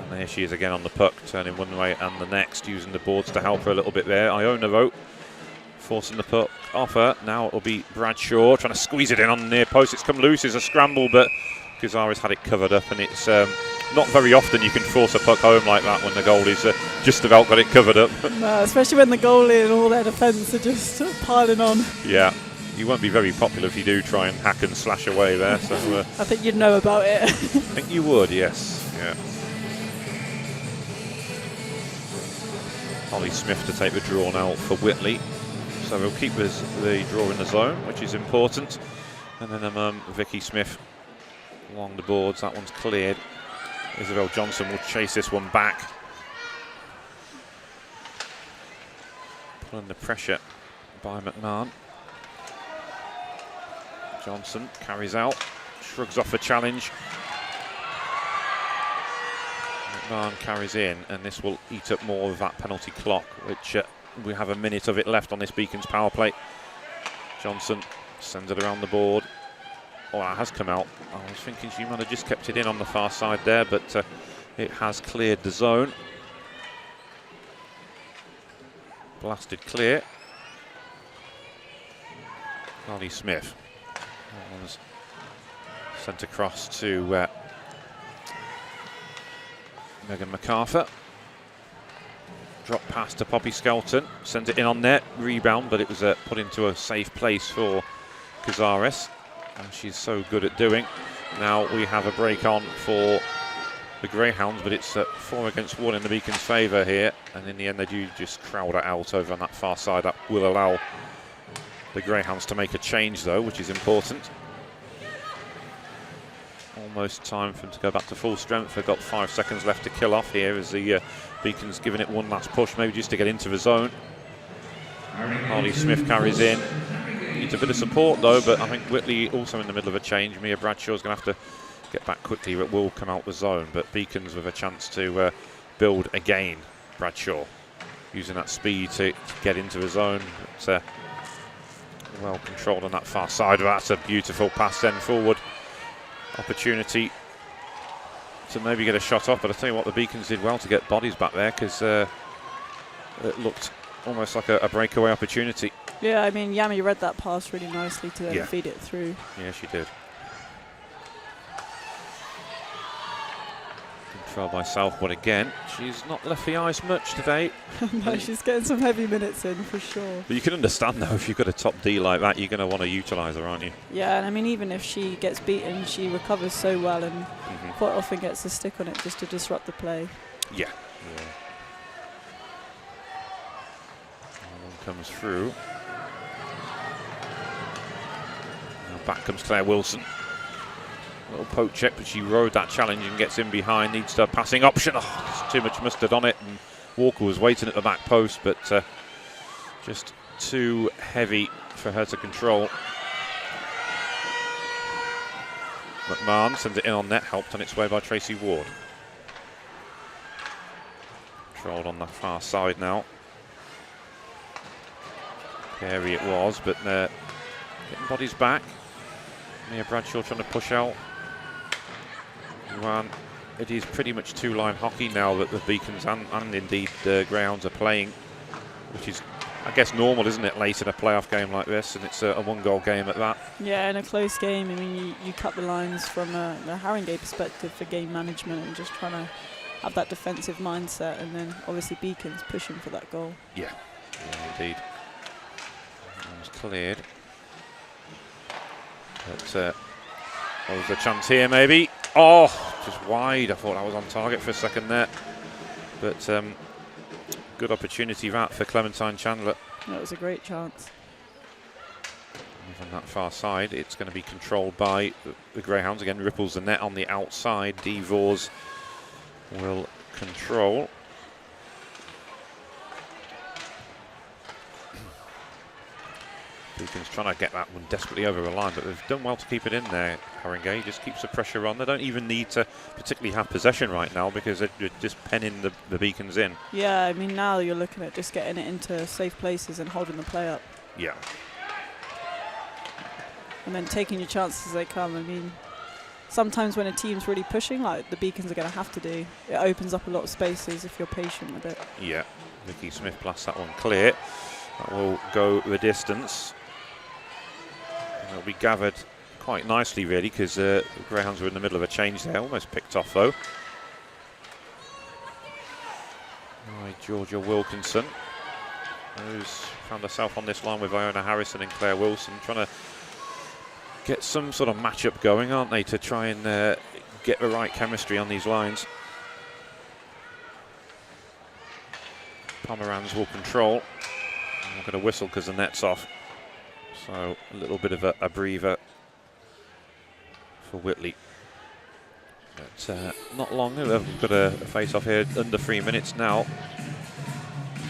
And there she is again on the puck, turning one way and the next, using the boards to help her a little bit there. Iona, though, forcing the puck off her. Now it'll be Bradshaw trying to squeeze it in on the near post. It's come loose, it's a scramble, but Gazara's had it covered up, and it's not very often you can force a puck home like that when the goalie's just about got it covered up.
No, especially when the goalie and all their defence are just piling on.
Yeah, you won't be very popular if you do try and hack and slash away there. So
I think you'd know about it.
I think you would, yes. Yeah. Holly Smith to take the draw now for Whitley. So we'll keep the draw in the zone, which is important. And then Vicky Smith along the boards. That one's cleared. Isabel Johnson will chase this one back. Pulling the pressure by McMahon. Johnson carries out, shrugs off a challenge. McMahon carries in, and this will eat up more of that penalty clock, which we have a minute of it left on this Beacons power play. Johnson sends it around the board. Oh, that has come out. I was thinking she might have just kept it in on the far side there, but it has cleared the zone. Blasted clear. Holly Smith. That one's sent across to Megan MacArthur. Drop pass to Poppy Skelton. Sent it in on net. Rebound, but it was put into a safe place for Cazares. And she's so good at doing. Now we have a break on for the Greyhounds, but it's 4 against 1 in the Beacons' favour here. And in the end, they do just crowd it out over on that far side. That will allow the Greyhounds to make a change, though, which is important. Almost time for them to go back to full strength. They've got 5 seconds left to kill off here as the Beacons giving it one last push, maybe just to get into the zone. Harley Smith carries in. Needs a bit of support, though, but I think Whitley also in the middle of a change. Mia Bradshaw's going to have to get back quickly, but will come out the zone. But Beacons with a chance to build again. Bradshaw. using that speed to get into his zone. But, well controlled on that far side. That's a beautiful pass then forward. Opportunity to maybe get a shot off, but I tell you what, the Beacons did well to get bodies back there, because it looked almost like a breakaway opportunity.
Yeah, I mean, Yami read that pass really nicely to then
Yeah.
feed it through.
Yeah, she did. Controlled by Southwood again. She's not left the ice much today.
No, she's getting some heavy minutes in for sure.
But you can understand, though, if you've got a top D like that, you're going to want to utilise her, aren't you?
Yeah, and I mean, even if she gets beaten, she recovers so well and quite often gets a stick on it just to disrupt the play.
Yeah. One comes through. Now back comes Claire Wilson. Little poke check, but she rode that challenge and gets in behind. Needs a passing option. Oh, there's too much mustard on it. And Walker was waiting at the back post, but just too heavy for her to control. McMahon sends it in on net, helped on its way by Tracy Ward. Controlled on the far side now. Scary it was, but getting bodies back. Mia Bradshaw trying to push out. It is pretty much two-line hockey now that the Beacons and indeed the Greyhounds are playing, which is, I guess, normal, isn't it, late in a playoff game like this, and it's a one-goal game at that.
Yeah, in a close game, I mean, you cut the lines from the Haringey perspective for game management and just trying to have that defensive mindset, and then obviously Beacons pushing for that goal.
Yeah, indeed. That was cleared. But there's a chance here, maybe. Oh, just wide. I thought I was on target for a second there. But good opportunity that for Clementine Chandler.
That was a great chance.
On that far side, it's going to be controlled by the Greyhounds. Again, ripples the net on the outside. Devors will control. Beacons trying to get that one desperately over the line, but they've done well to keep it in there. Haringey just keeps the pressure on. They don't even need to particularly have possession right now, because they're just penning the Beacons in.
Yeah, I mean, now you're looking at just getting it into safe places and holding the play up.
Yeah.
And then taking your chances as they come. I mean, sometimes when a team's really pushing, like the Beacons are going to have to do, it opens up a lot of spaces if you're patient with it.
Yeah. Vicky Smith blasts that one clear. That will go the distance. It'll be gathered quite nicely, really, because the Greyhounds were in the middle of a change there. Almost picked off, though. Right, Georgia Wilkinson, who's found herself on this line with Iona Harrison and Claire Wilson, trying to get some sort of matchup going, aren't they, to try and get the right chemistry on these lines. Pomeranz will control. I'm not going to whistle because the net's off. So a little bit of a breather for Whitley. But not long. We've got a face-off here under 3 minutes now.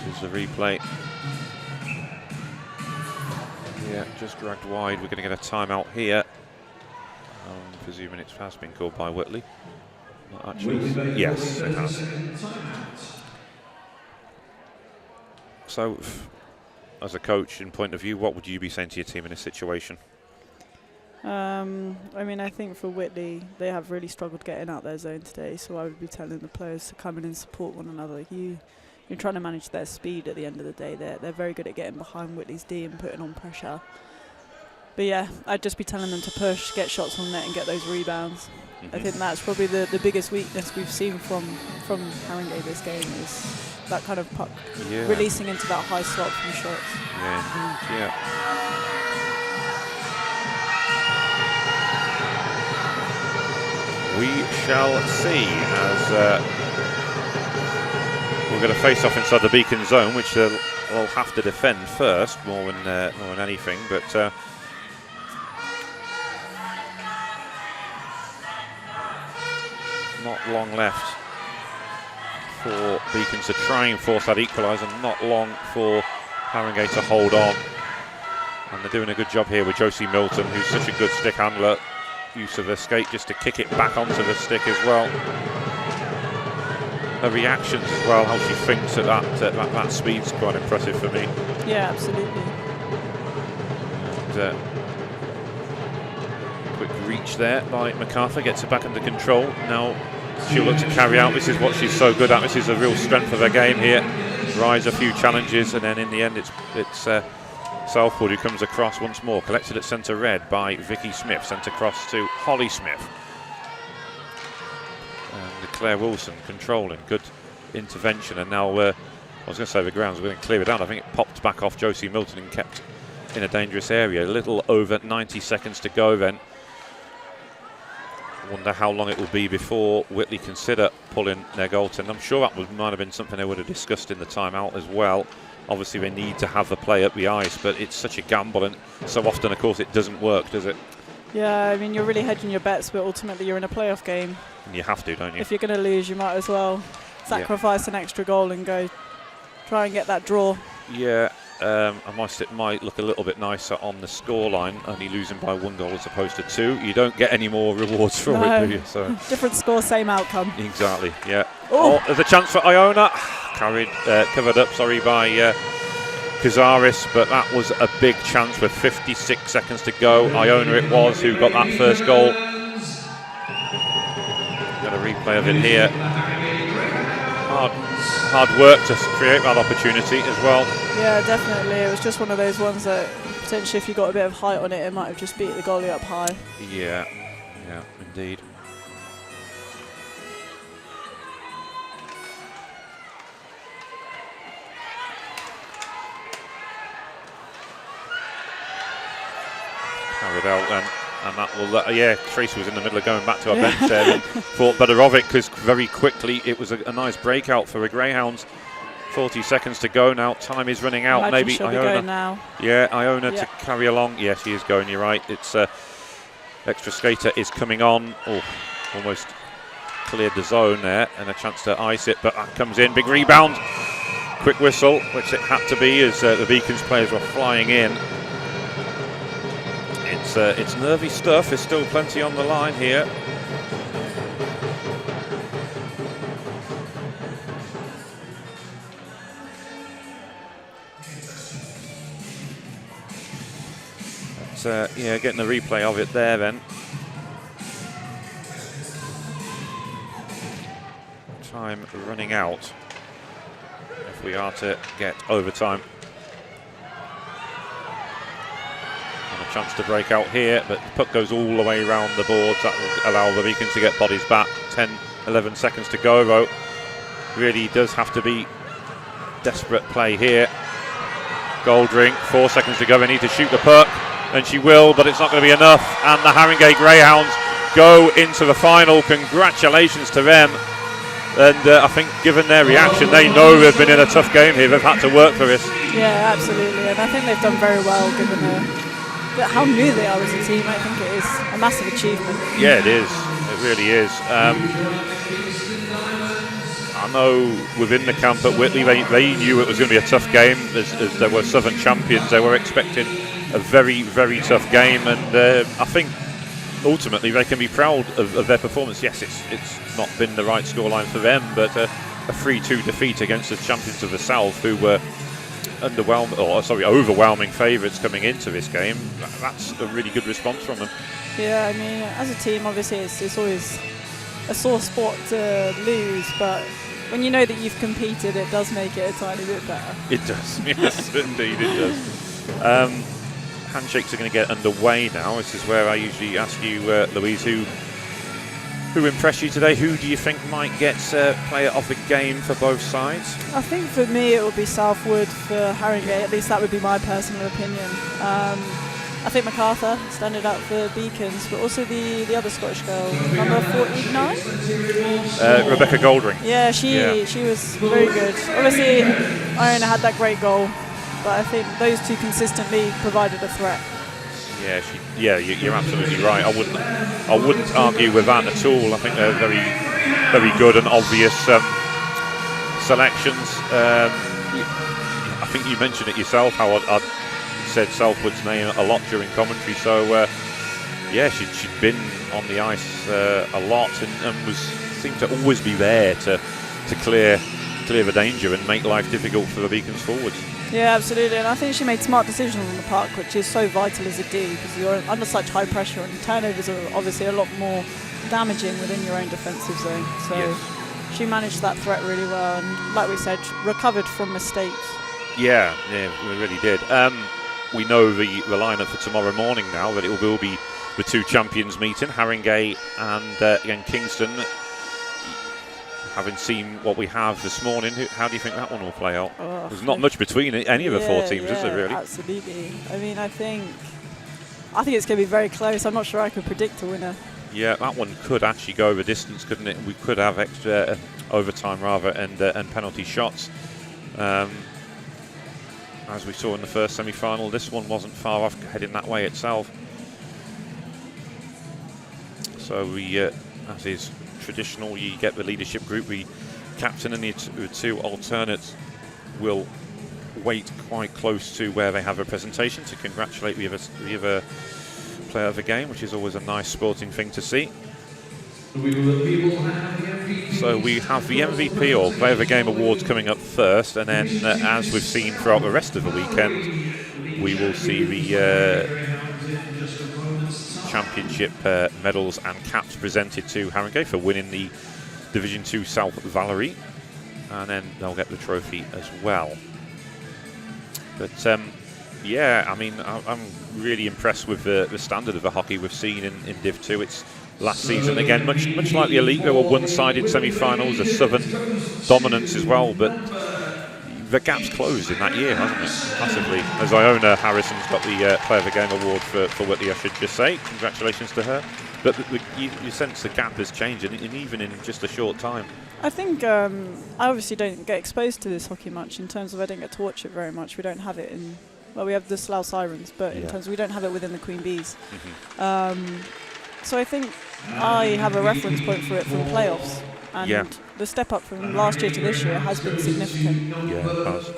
This is the replay. Yeah, just dragged wide. We're going to get a timeout here. Presuming it has been called by Whitley. Not actually. Yes, it has. So, as a coach, in point of view, what would you be saying to your team in this situation?
I mean, I think for Whitley, they have really struggled getting out their zone today, so I would be telling the players to come in and support one another. You're trying to manage their speed at the end of the day. They're very good at getting behind Whitley's D and putting on pressure. But yeah, I'd just be telling them to push, get shots on net and get those rebounds. I think that's probably the biggest weakness we've seen from Haringey this game, is that kind of puck releasing into that high slot from shots.
Yeah. We shall see, as we're going to face off inside the Beacon zone, which they'll have to defend first, more than anything. But not long left for Beacons to try and force that equaliser, and not long for Haringey to hold on. And they're doing a good job here with Josie Milton, who's such a good stick handler. Use of her skate just to kick it back onto the stick as well. her reactions as well, how she thinks at that speed's quite impressive for me.
Yeah, absolutely.
And, quick reach there by MacArthur, gets it back under control. Now she'll look to carry out. This is what she's so good at. This is a real strength of her game here. Rise a few challenges, and then in the end it's Southwood who comes across once more. Collected at centre red by Vicky Smith. Sent across to Holly Smith. And Claire Wilson controlling. Good intervention. And now, I was going to say the grounds, we're going to clear it out. I think it popped back off Josie Milton and kept in a dangerous area. A little over 90 seconds to go then. Wonder how long it will be before Whitley consider pulling their goaltender. I'm sure that might have been something they would have discussed in the timeout as well. Obviously they need to have the play up the ice, but it's such a gamble, and so often of course it doesn't work, does it?
Yeah, I mean, you're really hedging your bets, but ultimately you're in a playoff game.
And you have to, don't you?
If you're going to lose, you might as well sacrifice an extra goal and go try and get that draw.
Yeah, it might look a little bit nicer on the scoreline, only losing by 1 goal as opposed to 2. You don't get any more rewards for it, do you? So
different score, same outcome.
Exactly, yeah. Oh, there's a chance for Iona. Covered up by Cazares, but that was a big chance with 56 seconds to go. Iona it was who got that first goal. Got a replay of it here. Hard work to create that opportunity as well.
Yeah, definitely. It was just one of those ones that potentially if you got a bit of height on it, it might have just beat the goalie up high.
Yeah, indeed. Carried out then, and that will, Tracy was in the middle of going back to our bench there and thought better of it, because very quickly it was a nice breakout for the Greyhounds. 40 seconds to go now, time is running out.
Imagine
maybe
she'll
Iona.
Be going now.
Yeah, Iona to carry along. Yeah, she is going, you're right. It's extra skater is coming on. Oh, almost cleared the zone there, and a chance to ice it, but that comes in. Big rebound, quick whistle, which it had to be as the Beacons players were flying in. It's nervy stuff. There's still plenty on the line here. But, getting the replay of it there then. Time running out if we are to get overtime. Chance to break out here, but the puck goes all the way around the boards. That will allow the Beacons to get bodies back. 10-11 seconds to go though. Really does have to be desperate play here. Goldring, 4 seconds to go. They need to shoot the puck, and she will, but it's not going to be enough. And the Haringey Greyhounds go into the final. Congratulations to them. And I think given their reaction, they know they've been in a tough game here. They've had to work for this.
Yeah, absolutely. And I think they've done very well given how new they are as a team. I think it is a massive achievement.
Yeah, it is. It really is. I know within the camp at Whitley, they knew it was going to be a tough game. As they were Southern champions, they were expecting a very, very tough game. And I think ultimately they can be proud of their performance. Yes, it's not been the right scoreline for them, but a 3-2 defeat against the champions of the South, who were overwhelming favourites coming into this game. That's a really good response from them.
Yeah, I mean, as a team, obviously it's always a sore spot to lose, but when you know that you've competed, it does make it a tiny bit better.
It does, yes, indeed it does. Handshakes are going to get underway now. This is where I usually ask you, Louise, who impressed you today? Who do you think might get player of the game for both sides?
I think for me it would be Southwood for Haringey. At least that would be my personal opinion. I think MacArthur standing out for Beacons, but also the other Scottish girl, number 49?
Rebecca Goldring.
Yeah, she was very good. Obviously, Iona had that great goal, but I think those two consistently provided a threat.
Yeah, you're absolutely right. I wouldn't argue with that at all. I think they're very, very good and obvious selections. I think you mentioned it yourself, how I said Southwood's name a lot during commentary. So she'd been on the ice a lot and seemed to always be there to to clear the danger and make life difficult for the Beacons forwards.
Yeah, absolutely, and I think she made smart decisions on the park, which is so vital as a D, because you're under such high pressure, and turnovers are obviously a lot more damaging within your own defensive zone. So
Yes.
she managed that threat really well, and like we said, recovered from mistakes.
Yeah, we really did. We know the lineup for tomorrow morning now, that it will be the two champions meeting, Haringey and Kingston. Having seen what we have this morning, how do you think that one will play out? There's not much between any of the four teams, is there, really?
Absolutely. I mean, I think it's going to be very close. I'm not sure I could predict a winner.
Yeah, that one could actually go over distance, couldn't it? We could have extra overtime, rather, and penalty shots. As we saw in the first semi-final, this one wasn't far off heading that way itself. So we, as is traditional, you get the leadership group, the captain and the two alternates will wait quite close to where they have a presentation to congratulate the other player of the game, which is always a nice sporting thing to see. So we have the MVP or Player of the Game awards coming up first, and then as we've seen throughout the rest of the weekend, we will see the championship medals and caps presented to Haringey for winning the Division 2 South Valerie, and then they'll get the trophy as well. But yeah, I mean, I'm really impressed with the standard of the hockey we've seen in Div 2. It's last season again, much like the Elite, there were one-sided semi-finals, a Southern dominance as well, but the gap's closed in that year, hasn't it? Massively. As Iona Harrison's got the Player of the Game award for Whitley, I should just say. Congratulations to her. But you sense the gap has changed, and even in just a short time.
I think I obviously don't get exposed to this hockey much, in terms of I don't get to watch it very much. We don't have it in, well, we have the Slough Sirens, but in terms of we don't have it within the Queen Bees. So I think I have a reference point for it from playoffs. And the step up from last year to this year has been significant.
Yeah, it has.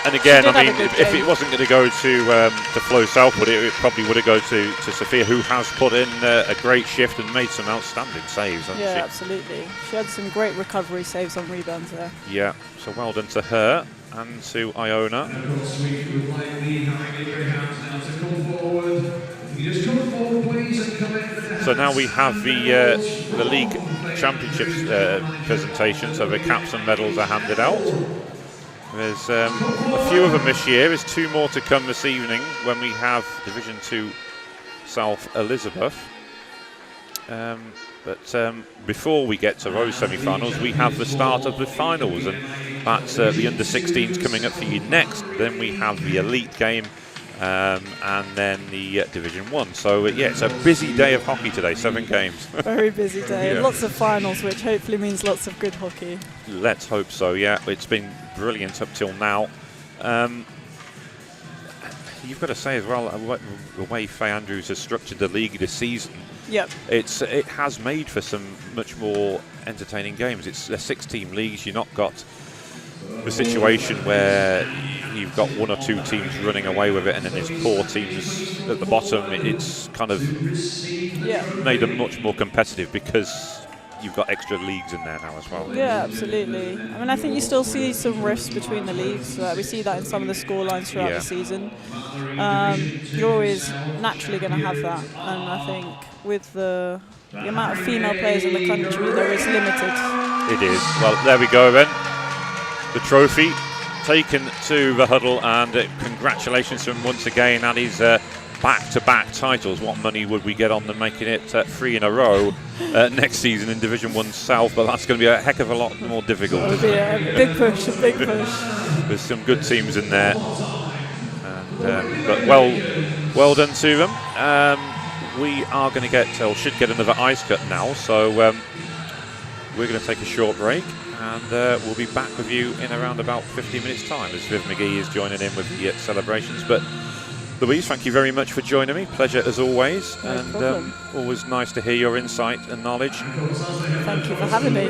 And again, I mean, if it wasn't going to go to Flo Southwood, it probably would have gone to Sophia, who has put in a great shift and made some outstanding saves, hasn't she?
Yeah, absolutely. She had some great recovery saves on rebounds there.
Yeah, so well done to her and to Iona. So now we have the league championships presentation, so the caps and medals are handed out. There's a few of them this year. There's two more to come this evening when we have Division 2 South Elizabeth. But before we get to those semi-finals, we have the start of the finals, and that's the under-16s coming up for you next. Then we have the Elite game, and then the Division 1. So yeah, it's a busy day of hockey today, 7 games. Very
busy day, lots of finals, which hopefully means lots of good hockey.
Let's hope so, yeah. It's been brilliant up till now. You've got to say as well, the way Faye Andrews has structured the league this season, it has made for some much more entertaining games. It's a 6-team league. You've not got the situation where you've got 1 or 2 teams running away with it, and then there's 4 teams at the bottom. It's kind of made them much more competitive because you've got extra leagues in there now as well.
Yeah, absolutely. I mean, I think you still see some rifts between the leagues. We see that in some of the scorelines throughout the season. You're always naturally going to have that, and I think with the amount of female players in the country, there is limited.
It is. Well, there we go then. The trophy taken to the huddle, and congratulations to him once again. That is back-to-back titles. What money would we get on them making it 3 in a row next season in Division 1 South? But that's going to be a heck of a lot more difficult.
It'll be a big push, a big push.
There's some good teams in there, and, but well done to them. We are going to get, or should get, another ice cut now. So we're going to take a short break, and we'll be back with you in around about 15 minutes' time as Viv McGee is joining in with the celebrations. But Louise, thank you very much for joining me. Pleasure as always, and always nice to hear your insight and knowledge.
Thank you for having me.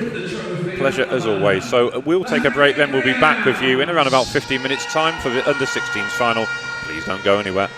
Pleasure as always. So we'll take a break, then we'll be back with you in around about 15 minutes' time for the under-16s final. Please don't go anywhere.